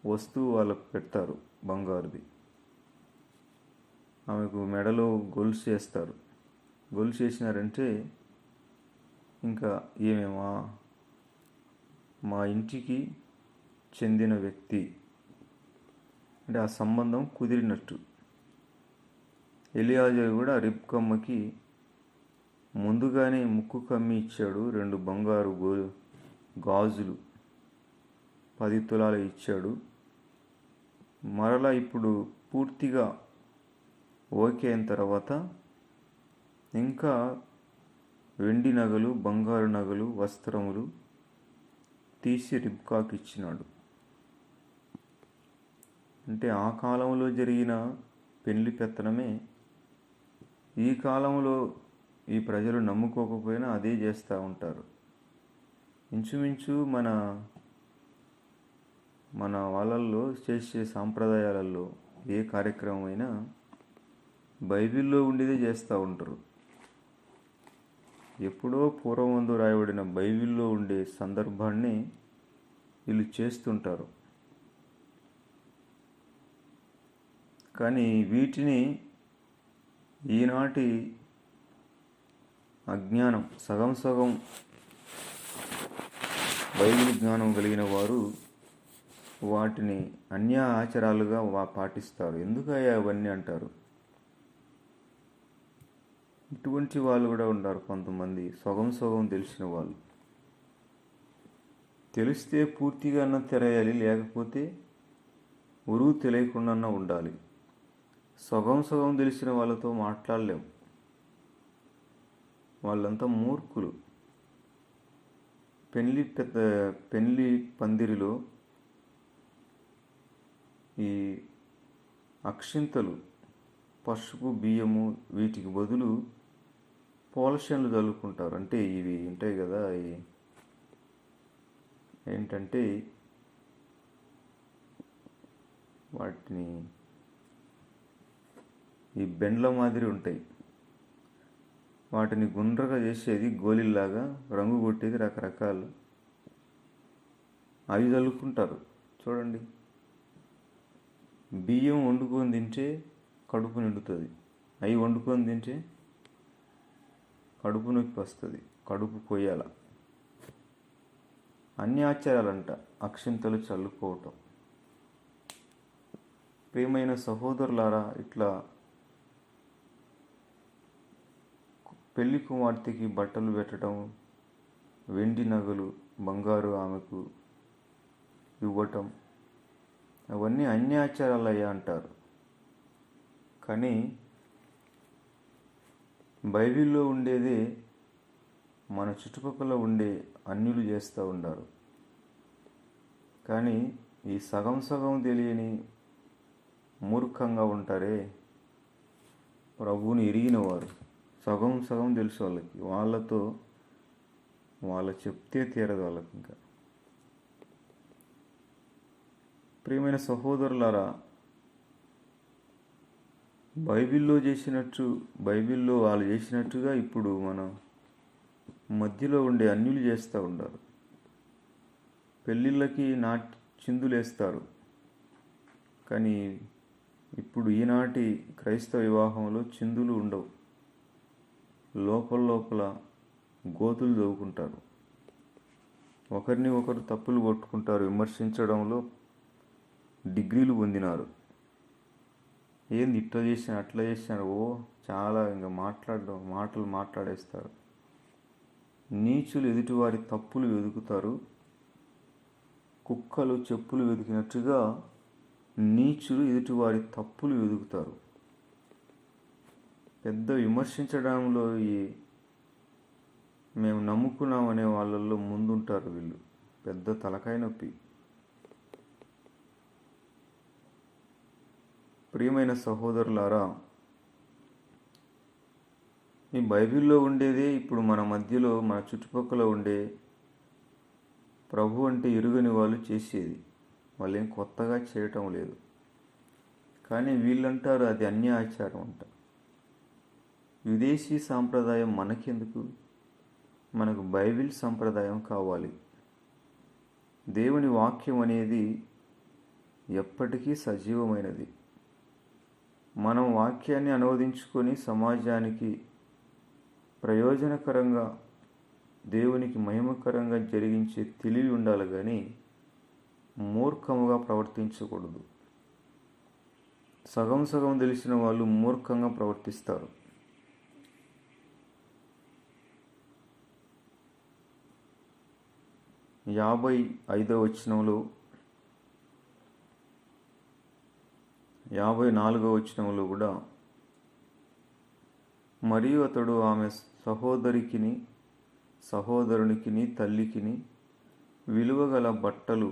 వస్తువు వాళ్ళకు పెడతారు బంగారుది. ఆమెకు మెడలో గొలుసు వేస్తారు. గొలుసు వేసినారంటే ఇంకా ఏమేమా మా ఇంటికి చెందిన వ్యక్తి అంటే ఆ సంబంధం కుదిరినట్టు. ఎలియాజరు కూడా రిబ్కమ్మకి ముందుగానే ముక్కు కమ్మి ఇచ్చాడు. 2 బంగారు గాజులు 10 తులాలు ఇచ్చాడు. మరలా ఇప్పుడు పూర్తిగా ఓకే అయిన తర్వాత ఇంకా వెండి నగలు, బంగారు నగలు, వస్త్రములు తీసి రిబ్కాకు ఇచ్చినాడు. అంటే ఆ కాలంలో జరిగిన పెళ్లి పెత్తనమే ఈ కాలంలో ఈ ప్రజలు నమ్ముకోకపోయినా అదే చేస్తూ ఉంటారు. ఇంచుమించు మన వాళ్ళల్లో చేసే సాంప్రదాయాలలో ఏ కార్యక్రమం అయినా బైబిల్లో ఉండేదే చేస్తూ ఉంటారు. ఎప్పుడో పూర్వమందు రాయబడిన బైబిల్లో ఉండే సందర్భాన్ని వీళ్ళు చేస్తుంటారు. కానీ వీటిని ఈనాటి అజ్ఞానం, సగం సగం బైబిల్ జ్ఞానం కలిగిన వారు వాటిని అన్య ఆచారాలుగా పాటిస్తారు. ఎందుకయ్యా అవన్నీ అంటారు. ఇటువంటి వాళ్ళు కూడా ఉన్నారు కొంతమంది, సగం సగం తెలిసిన వాళ్ళు. తెలిస్తే పూర్తిగా అన్న తెరేయాలి, లేకపోతే ఉరువు తెలియకుండా ఉండాలి. సగం సగం తెలిసిన వాళ్ళతో మాట్లాడలేం. వాళ్ళంతా మూర్ఖులు. పెళ్లి పందిరిలో ఈ అక్షింతలు, పసుపు, బియ్యము వీటికి బదులు పోలషన్లు చల్లుకుంటారు. అంటే ఇవి ఉంటాయి కదా, ఏంటంటే వాటిని ఈ బెండ్ల మాదిరి ఉంటాయి, వాటిని గుండ్రగా చేసేది గోళీల్లాగా, రంగు కొట్టేది రకరకాలు, అవి చల్లుకుంటారు. చూడండి, బియ్యం వండుకొని తింటే కడుపు నిండుతుంది, అవి వండుకొని తింటే కడుపు నొప్పి వస్తుంది, కడుపు కొయ్యాల. అన్ని ఆచారాలంట అక్షింతలు చల్లుకోవటం. ప్రియమైన సహోదరులారా, ఇట్లా పెళ్లి కుమార్తెకి బట్టలు పెట్టడం, వెండి నగలు, బంగారు ఆమెకు ఇవ్వటం, అవన్నీ అన్యాచారాలు అయ్యా అంటారు. కానీ బైబిల్లో ఉండేదే మన చుట్టుపక్కల ఉండే అన్యులు చేస్తూ ఉంటారు. కానీ ఈ సగం సగం తెలియని మూర్ఖంగా ఉంటారే, ప్రభువుని ఎరిగిన వారు, సగం సగం తెలుసు వాళ్ళకి, వాళ్ళతో చెప్తే తీరదు వాళ్ళకి. ఇంకా ప్రియమైన సహోదరులారా, బైబిల్లో వాళ్ళు చేసినట్టుగా ఇప్పుడు మన మధ్యలో ఉండే అన్యులు చేస్తూ ఉంటారు. పెళ్ళిళ్ళకి చిందులేస్తారు. కానీ ఇప్పుడు ఈనాటి క్రైస్తవ వివాహంలో చిందులు ఉండవు. లోపల గోతులు దవ్వుకుంటారు, ఒకరిని ఒకరు తప్పులు కొట్టుకుంటారు, విమర్శించడంలో డిగ్రీలు పొందినారు. ఏంది ఇట్లా చేసినా అట్లా చేసినారు, చాలా ఇంకా మాటలు మాట్లాడేస్తారు. నీచులు ఎదుటివారి తప్పులు వెతుకుతారు, కుక్కలు చెప్పులు వెతికినట్టుగా నీచులు ఎదుటివారి తప్పులు వెతుకుతారు. పెద్ద విమర్శించడంలో మేము నమ్ముకున్నామనే వాళ్ళల్లో ముందుంటారు వీళ్ళు. పెద్ద తలకాయ నొప్పి. ప్రియమైన సహోదరులారా, ఈ బైబిల్లో ఉండేదే ఇప్పుడు మన మధ్యలో, మన చుట్టుపక్కల ఉండే ప్రభు అంటే ఎరుగని వాళ్ళు చేసేది. వాళ్ళేం కొత్తగా చేయటం లేదు. కానీ వీళ్ళంటారు అది అన్య ఆచారం అంట. విదేశీ సాంప్రదాయం మనకెందుకు? మనకు బైబిల్ సంప్రదాయం కావాలి. దేవుని వాక్యం అనేది ఎప్పటికీ సజీవమైనది. మనం వాక్యాన్ని అనువదించుకొని సమాజానికి ప్రయోజనకరంగా, దేవునికి మహిమకరంగా జరిగించే తెలివి ఉండాలి, కానీ మూర్ఖముగా ప్రవర్తించకూడదు. సగం సగం తెలిసిన వాళ్ళు మూర్ఖంగా ప్రవర్తిస్తారు. యాభై 54వ వచనంలో కూడా, మరియు అతడు ఆమె సహోదరునికిని తల్లికిని విలువగల బట్టలు,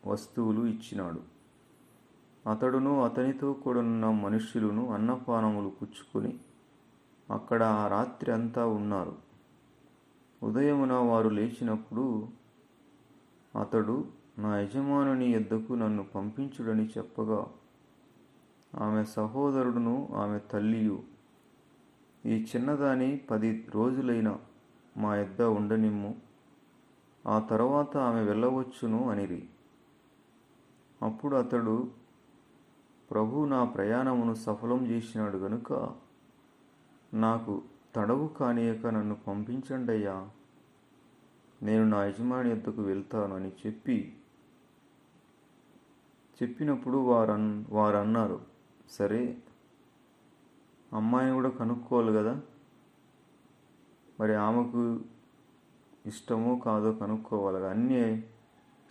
వస్తువులు ఇచ్చినాడు. అతడును అతనితో కూడనున్న మనుష్యులను అన్నపానములు పుచ్చుకొని అక్కడ ఆ రాత్రి అంతా ఉన్నారు. ఉదయమున వారు లేచినప్పుడు అతడు, నా యజమానుని యొద్దకు నన్ను పంపించుడని చెప్పగా, ఆమె సహోదరుడును ఆమె తల్లియు, ఈ చిన్నదాని 10 రోజులైన మా యొద్ద ఉండనిమ్ము, ఆ తరువాత ఆమె వెళ్ళవచ్చును అనిరి. అప్పుడు అతడు, ప్రభు నా ప్రయాణమును సఫలం చేసినాడు గనుక నాకు తడవు కానియక నన్ను పంపించండయ్యా, నేను నా యజమాని యొద్దకు వెళ్తాను అని చెప్పినప్పుడు వారన్నారు, సరే, అమ్మాయిని కూడా కనుక్కోవాలి కదా, మరి ఆమెకు ఇష్టమో కాదో కనుక్కోవాలి. అన్నీ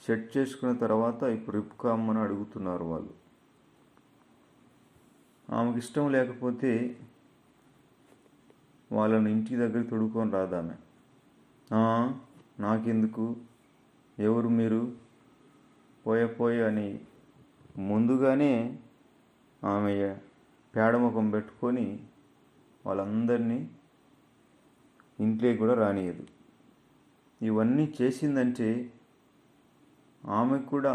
సెట్ చేసుకున్న తర్వాత ఇప్పుడు రిబ్కా అమ్మను అడుగుతున్నారు వాళ్ళు. ఆమెకు ఇష్టం లేకపోతే వాళ్ళని ఇంటి దగ్గర తొడుక్కొని రాదామె. నాకెందుకు, ఎవరు మీరు, పోయే అని ముందుగానే ఆమె పేడముఖం పెట్టుకొని వాళ్ళందరినీ ఇంట్లోకి కూడా రానియదు. ఇవన్నీ చేసిందంటే ఆమెకు కూడా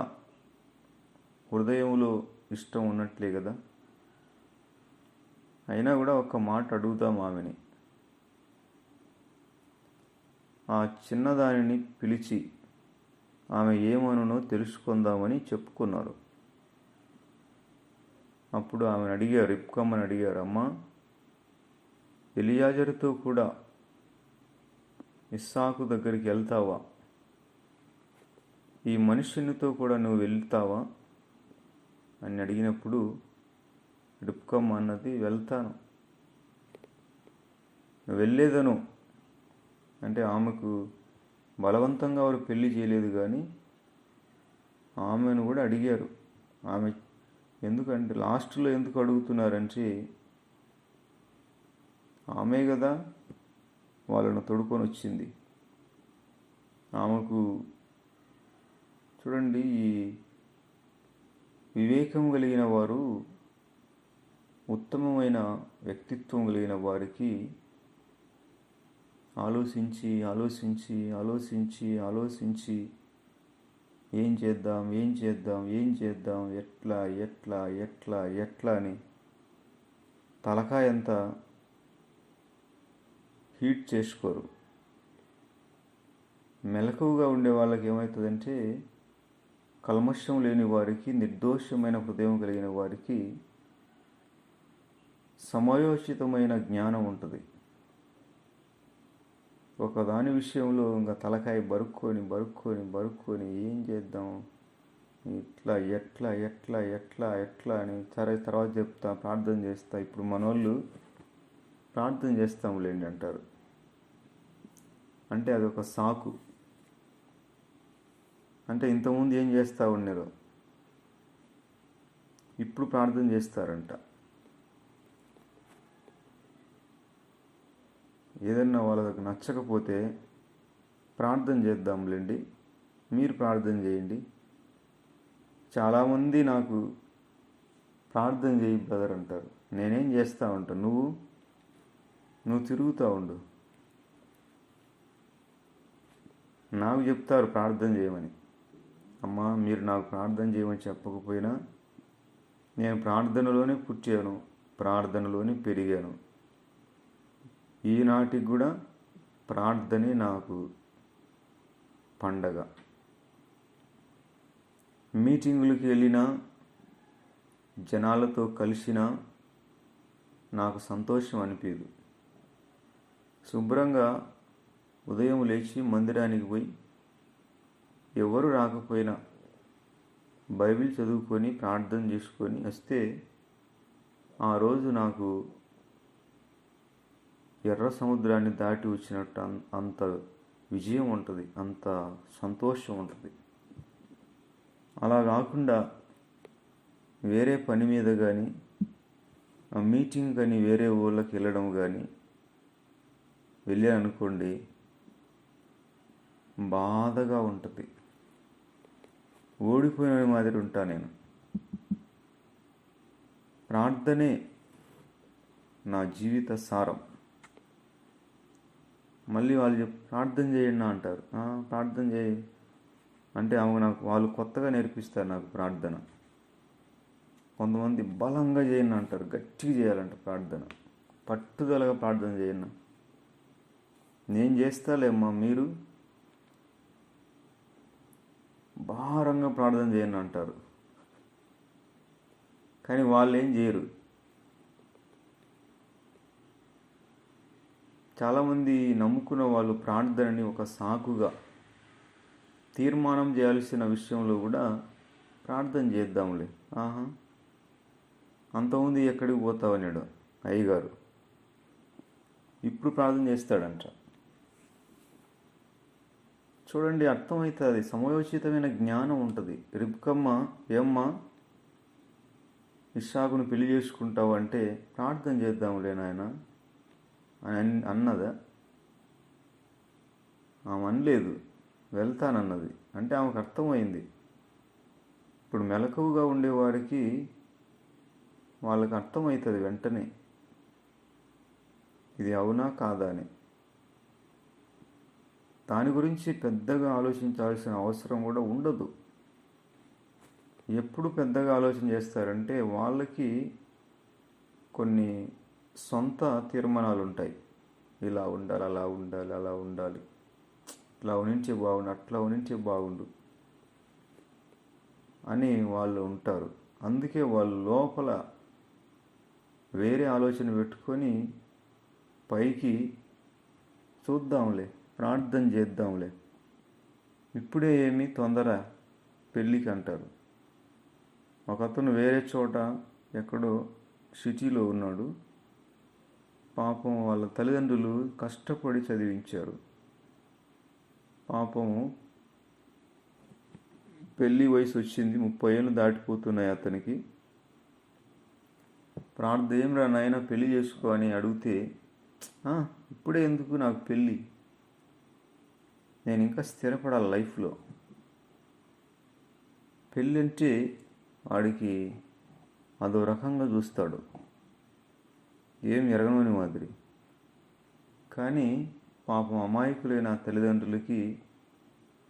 హృదయంలో ఇష్టం ఉన్నట్లే కదా. అయినా కూడా ఒక్క మాట అడుగుతాం ఆమెని. ఆ చిన్నదానిని పిలిచి ఆమె ఏమనునో తెలుసుకుందామని చెప్పుకున్నారు. అప్పుడు ఆమెను అడిగారు, రిబ్కమ్మని అడిగారు, అమ్మా, ఎలియాజరుతో కూడా ఇస్సాకు దగ్గరికి వెళ్తావా? ఈ మనుష్యునితో కూడా నువ్వు వెళ్తావా అని అడిగినప్పుడు రిబ్కమ్మ అన్నది, వెళ్తాను, వెళ్ళేదను. అంటే ఆమెకు బలవంతంగా వారు పెళ్లి చేయలేదు, కానీ ఆమెను కూడా అడిగారు. ఆమె ఎందుకంటే లాస్ట్లో ఎందుకు అడుగుతున్నారంటే, ఆమె కదా వాళ్ళను తొడుకొని వచ్చింది. ఆమెకు చూడండి, ఈ వివేకం కలిగిన వారు, ఉత్తమమైన వ్యక్తిత్వం కలిగిన వారికి ఆలోచించి ఆలోచించి ఆలోచించి ఆలోచించి ఏం చేద్దాం, ఎట్లా అని తలకాయంతా హీట్ చేసుకోరు. మెలకువగా ఉండే వాళ్ళకి ఏమవుతుందంటే, కల్మషం లేని వారికి, నిర్దోషమైన హృదయం కలిగిన వారికి సమయోచితమైన జ్ఞానం ఉంటుంది. ఒకదాని విషయంలో ఇంకా తలకాయ బరుక్కొని ఏం చేద్దాం, ఎట్లా అని సరే తర్వాత చెప్తా, ప్రార్థన చేస్తా, ఇప్పుడు మనోళ్ళు ప్రార్థన చేస్తాంలేండి అంటారు. అంటే అదొక సాకు. అంటే ఇంతకుముందు ఏం చేస్తూ ఉన్నారు, ఇప్పుడు ప్రార్థన చేస్తారంట. ఏదన్నా వాళ్ళకి నచ్చకపోతే ప్రార్థన చేద్దాంలేండి, మీరు ప్రార్థన చేయండి. చాలామంది నాకు ప్రార్థన చేయి బ్రదర్ అంటారు. నేనేం చేస్తా ఉంటాను, నువ్వు తిరుగుతూ ఉండు. నాకు చెప్తారు ప్రార్థన చేయమని. అమ్మా, మీరు నాకు ప్రార్థన చేయమని చెప్పకపోయినా నేను ప్రార్థనలోనే పుట్టాను, ప్రార్థనలోనే పెరిగాను. ఈనాటికి కూడా ప్రార్థనే నాకు పండగ. మీటింగులకి వెళ్ళినా, జనాలతో కలిసినా నాకు సంతోషం అనిపించదు. శుభ్రంగా ఉదయం లేచి మందిరానికి పోయి ఎవరు రాకపోయినా బైబిల్ చదువుకొని ప్రార్థన చేసుకొని వస్తే ఆ రోజు నాకు ఎర్ర సముద్రాన్ని దాటి వచ్చినట్టు అంత విజయం ఉంటుంది, అంత సంతోషం ఉంటుంది. అలా కాకుండా వేరే పని మీద కానీ, ఆ మీటింగ్ కానీ వేరే ఊళ్ళకి వెళ్ళడం కానీ వెళ్ళానుకోండి, బాధగా ఉంటుంది. ఓడిపోయిన మాదిరి ఉంటా నేను. ప్రార్థనే నా జీవిత సారం. మళ్ళీ వాళ్ళు ప్రార్థన చేయండి అంటారు. ప్రార్థన చేయి అంటే వాళ్ళు కొత్తగా నేర్పిస్తారు నాకు ప్రార్థన. కొంతమంది బలంగా చేయండి అంటారు, గట్టిగా చేయాలంట ప్రార్థన, పట్టుదలగా ప్రార్థన చేయండి. నేను చేస్తాలేమ్మా, మీరు భారంగా ప్రార్థన చేయండి అంటారు. కానీ వాళ్ళు ఏం చేయరు. చాలామంది నమ్ముకున్న వాళ్ళు ప్రార్థనని ఒక సాకుగా, తీర్మానం చేయాల్సిన విషయంలో కూడా ప్రార్థన చేద్దాంలే, అంతకుముందు ఎక్కడికి పోతావు అన్నాడు అయ్యగారు, ఇప్పుడు ప్రార్థన చేస్తాడంట. చూడండి, అర్థమవుతుంది, సమయోచితమైన జ్ఞానం ఉంటుంది. రిబ్కమ్మ, ఏమ్మా ఇస్సాకును పెళ్లి చేసుకుంటావు అంటే ప్రార్థన చేద్దాంలే నాయన అని అన్నదా? ఆమె అనలేదు, వెళ్తానన్నది. అంటే ఆమెకు అర్థమైంది. ఇప్పుడు మెలకువగా ఉండేవారికి వాళ్ళకి అర్థమవుతుంది వెంటనే, ఇది అవునా కాదా అని. దాని గురించి పెద్దగా ఆలోచించాల్సిన అవసరం కూడా ఉండదు. ఎప్పుడు పెద్దగా ఆలోచన చేస్తారంటే వాళ్ళకి కొన్ని సొంత తీర్మానాలు ఉంటాయి. ఇలా ఉండాలి, అలా ఉండాలి, అలా ఉండాలి, ఇట్లా ఉనించే బాగుండు, అట్లా ఉనించే బాగుండు అని వాళ్ళు ఉంటారు. అందుకే వాళ్ళు లోపల వేరే ఆలోచన పెట్టుకొని పైకి చూద్దాంలే, ప్రార్థన చేద్దాంలే, ఇప్పుడే ఏమి తొందర పెళ్ళికి అంటారు. ఒకతను వేరే చోట ఎక్కడో సిటీలో ఉన్నాడు. పాపం వాళ్ళ తల్లిదండ్రులు కష్టపడి చదివించారు. పాపం పెళ్ళి వయసు వచ్చింది, 30 ఏళ్ళు దాటిపోతున్నాయి అతనికి. ఏమ్రా నాయన పెళ్ళి చేసుకో అని అడిగితే, ఇప్పుడే ఎందుకు నాకు పెళ్ళి, నేను ఇంకా స్థిరపడాలి లైఫ్లో. పెళ్ళి అంటే వాడికి అదో రకంగా చూస్తాడు, ఏం ఎరగనని మాదిరి. కానీ పాపం అమాయకులైన తల్లిదండ్రులకి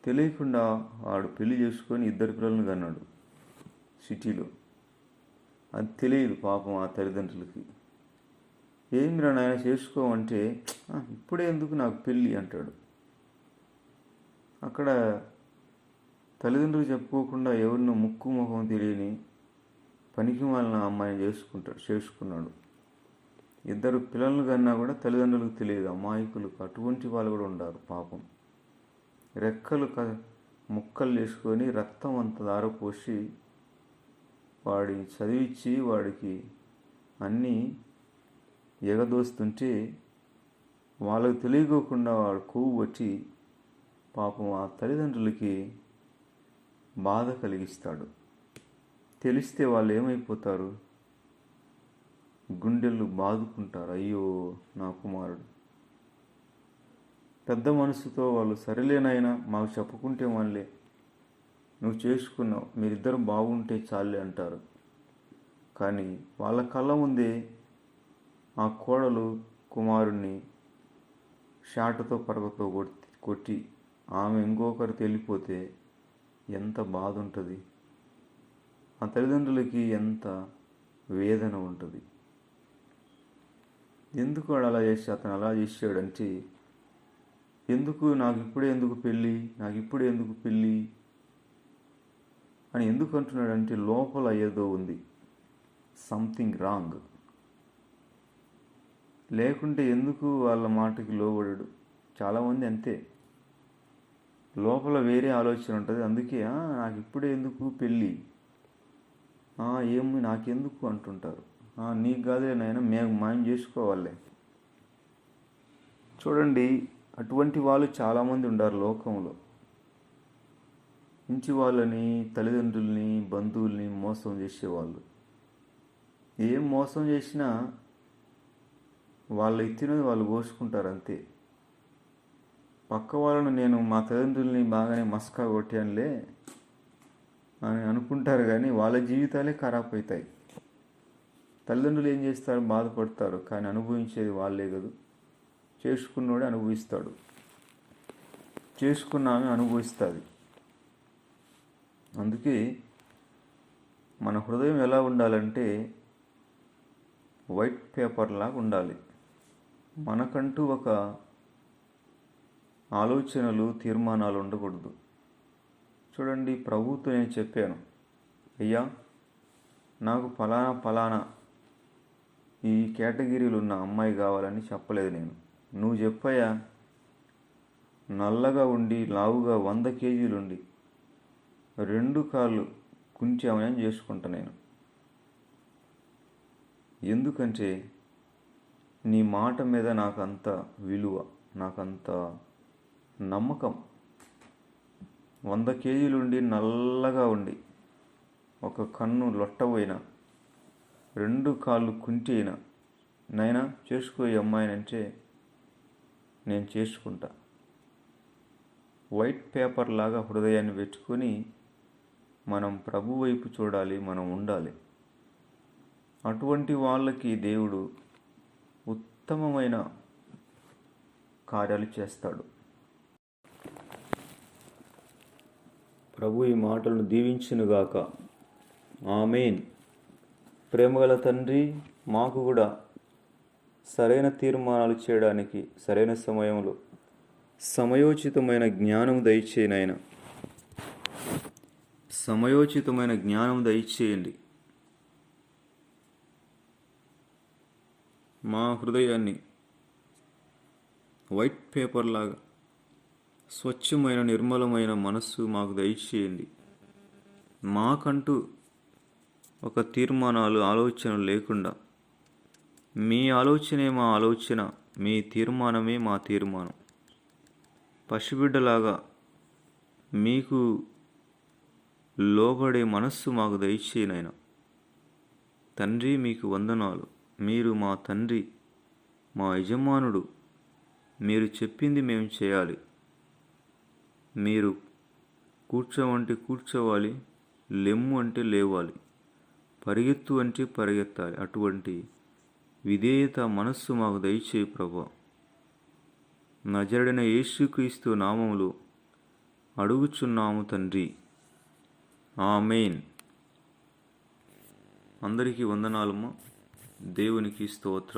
తెలియకుండా వాడు పెళ్లి చేసుకొని 2 పిల్లలను కన్నాడు సిటీలో. అది తెలియదు పాపం ఆ తల్లిదండ్రులకి. ఏమిరా నాయన చేసుకోమంటే, ఇప్పుడే ఎందుకు నాకు పెళ్ళి అంటాడు. అక్కడ తల్లిదండ్రులు చెప్పుకోకుండా ఎవరినో ముక్కు ముఖం తెలియని పనికి మాలిన అమ్మాయిని చేసుకున్నాడు. 2 పిల్లలను కన్నా కూడా తల్లిదండ్రులకు తెలియదు, అమాయకులకు. అటువంటి వాళ్ళు కూడా ఉన్నారు పాపం. రెక్కలు ముక్కలు చేసుకొని రక్తం అంత దారపోసి వాడిని చదివించి వాడికి అన్నీ ఎగదోస్తుంటే వాళ్ళకు తెలియకోకుండా వాడు కొవ్వు వచ్చి పాపం ఆ తల్లిదండ్రులకి బాధ కలిగిస్తాడు. తెలిస్తే వాళ్ళు ఏమైపోతారు, గుండెలు బాదుకుంటారు, అయ్యో నా కుమారుడు పెద్ద మనసుతో వాళ్ళు సరేలేనైనా మాకు చెప్పుకుంటే వాళ్ళే, నువ్వు చేసుకున్నావు, మీరిద్దరు బాగుంటే చాలే అంటారు. కానీ వాళ్ళ కళ్ళ ముందే ఆ కోడలు కుమారుణ్ణి షాటుతో పరగతో కొట్టి ఆమె ఇంకొకరు వెళ్ళిపోతే ఎంత బాధ ఉంటుంది, ఆ తల్లిదండ్రులకి ఎంత వేదన ఉంటుంది. ఎందుకు వాడు అలా చేసి అతను అలా చేసాడంటే, నాకు ఇప్పుడే ఎందుకు పెళ్ళి అని ఎందుకు అంటున్నాడంటే లోపల ఏదో ఉంది, సంథింగ్ రాంగ్. లేకుంటే ఎందుకు వాళ్ళ మాటకి లోబడడు. చాలామంది అంతే, లోపల వేరే ఆలోచన ఉంటుంది. అందుకే నాకు ఇప్పుడే ఎందుకు పెళ్ళి, ఏమి నాకెందుకు అంటుంటారు. నీకు కాదులే నాయన, మేము చేసుకోవాలే. చూడండి, అటువంటి వాళ్ళు చాలామంది ఉన్నారు లోకంలో. ఇంటి వాళ్ళని, తల్లిదండ్రుల్ని, బంధువుల్ని మోసం చేసేవాళ్ళు. ఏం మోసం చేసినా వాళ్ళు ఎత్తినది వాళ్ళు కోసుకుంటారు అంతే. పక్క వాళ్ళను నేను మా తల్లిదండ్రుల్ని బాగానే మస్కా కొట్టానులే అని అనుకుంటారు, కానీ వాళ్ళ జీవితాలే ఖరాబ్ అవుతాయి. తల్లిదండ్రులు ఏం చేస్తారు, బాధపడతారు, కానీ అనుభవించేది వాళ్ళే కదా. చేసుకున్నోడే అనుభవిస్తాడు, చేసుకున్న ఆమె అనుభవిస్తుంది. అందుకే మన హృదయం ఎలా ఉండాలంటే వైట్ పేపర్ లాగా ఉండాలి. మనకంటూ ఒక ఆలోచనలు, తీర్మానాలు ఉండకూడదు. చూడండి, ప్రభువుతో నేను చెప్పాను, అయ్యా నాకు ఫలానా ఈ కేటగిరీలు ఉన్న అమ్మాయి కావాలని చెప్పలేదు నేను. నువ్వు చెప్పయ్యా, నల్లగా ఉండి లావుగా 100 కేజీలు ఉండి 2 కాళ్ళు కుంచామని చేసుకుంటా నేను. ఎందుకంటే నీ మాట మీద నాకంత విలువ, నాకంత నమ్మకం. 100 కేజీలుండి నల్లగా ఉండి ఒక కన్ను లొట్టపోయినా 2 కాళ్ళు కుంటి అయినా నైనా చేసుకో ఈ అమ్మాయినంటే నేను చేసుకుంటా. వైట్ పేపర్ లాగా హృదయాన్ని పెట్టుకొని మనం ప్రభు వైపు చూడాలి, మనం ఉండాలి. అటువంటి వాళ్ళకి దేవుడు ఉత్తమమైన కార్యాలు చేస్తాడు. ప్రభు ఈ మాటలను దీవించునుగాక. ఆమేన్. ప్రేమగల తండ్రి, మాకు కూడా సరైన తీర్మానాలు చేయడానికి సరైన సమయంలో సమయోచితమైన జ్ఞానం దయచేయనైనా, సమయోచితమైన జ్ఞానం దయచేయండి. మా హృదయాన్ని వైట్ పేపర్ లాగా స్వచ్ఛమైన నిర్మలమైన మనస్సు మాకు దయచేయండి. మాకంటూ ఒక తీర్మానాలు, ఆలోచనలు లేకుండా మీ ఆలోచనే మా ఆలోచన, మీ తీర్మానమే మా తీర్మానం. పసిబిడ్డలాగా మీకు లోబడే మనస్సు మాకు దయచేయనైనా. తండ్రి, మీకు వందనాలు. మీరు మా తండ్రి, మా యజమానుడు. మీరు చెప్పింది మేము చేయాలి. మీరు కూర్చోమంటే కూర్చోవాలి, లెమ్ము అంటే లేవాలి, పరిగెత్తు అంటే పరిగెత్తాలి. అటువంటి విధేయత మనస్సు మాకు దయచేయి ప్రభువా. నజరుడైన యేసుక్రీస్తు నామములో అడుగుచున్నాము తండ్రి. ఆమేన్. అందరికీ వందనాలమ్మా. దేవునికి స్తోత్రం.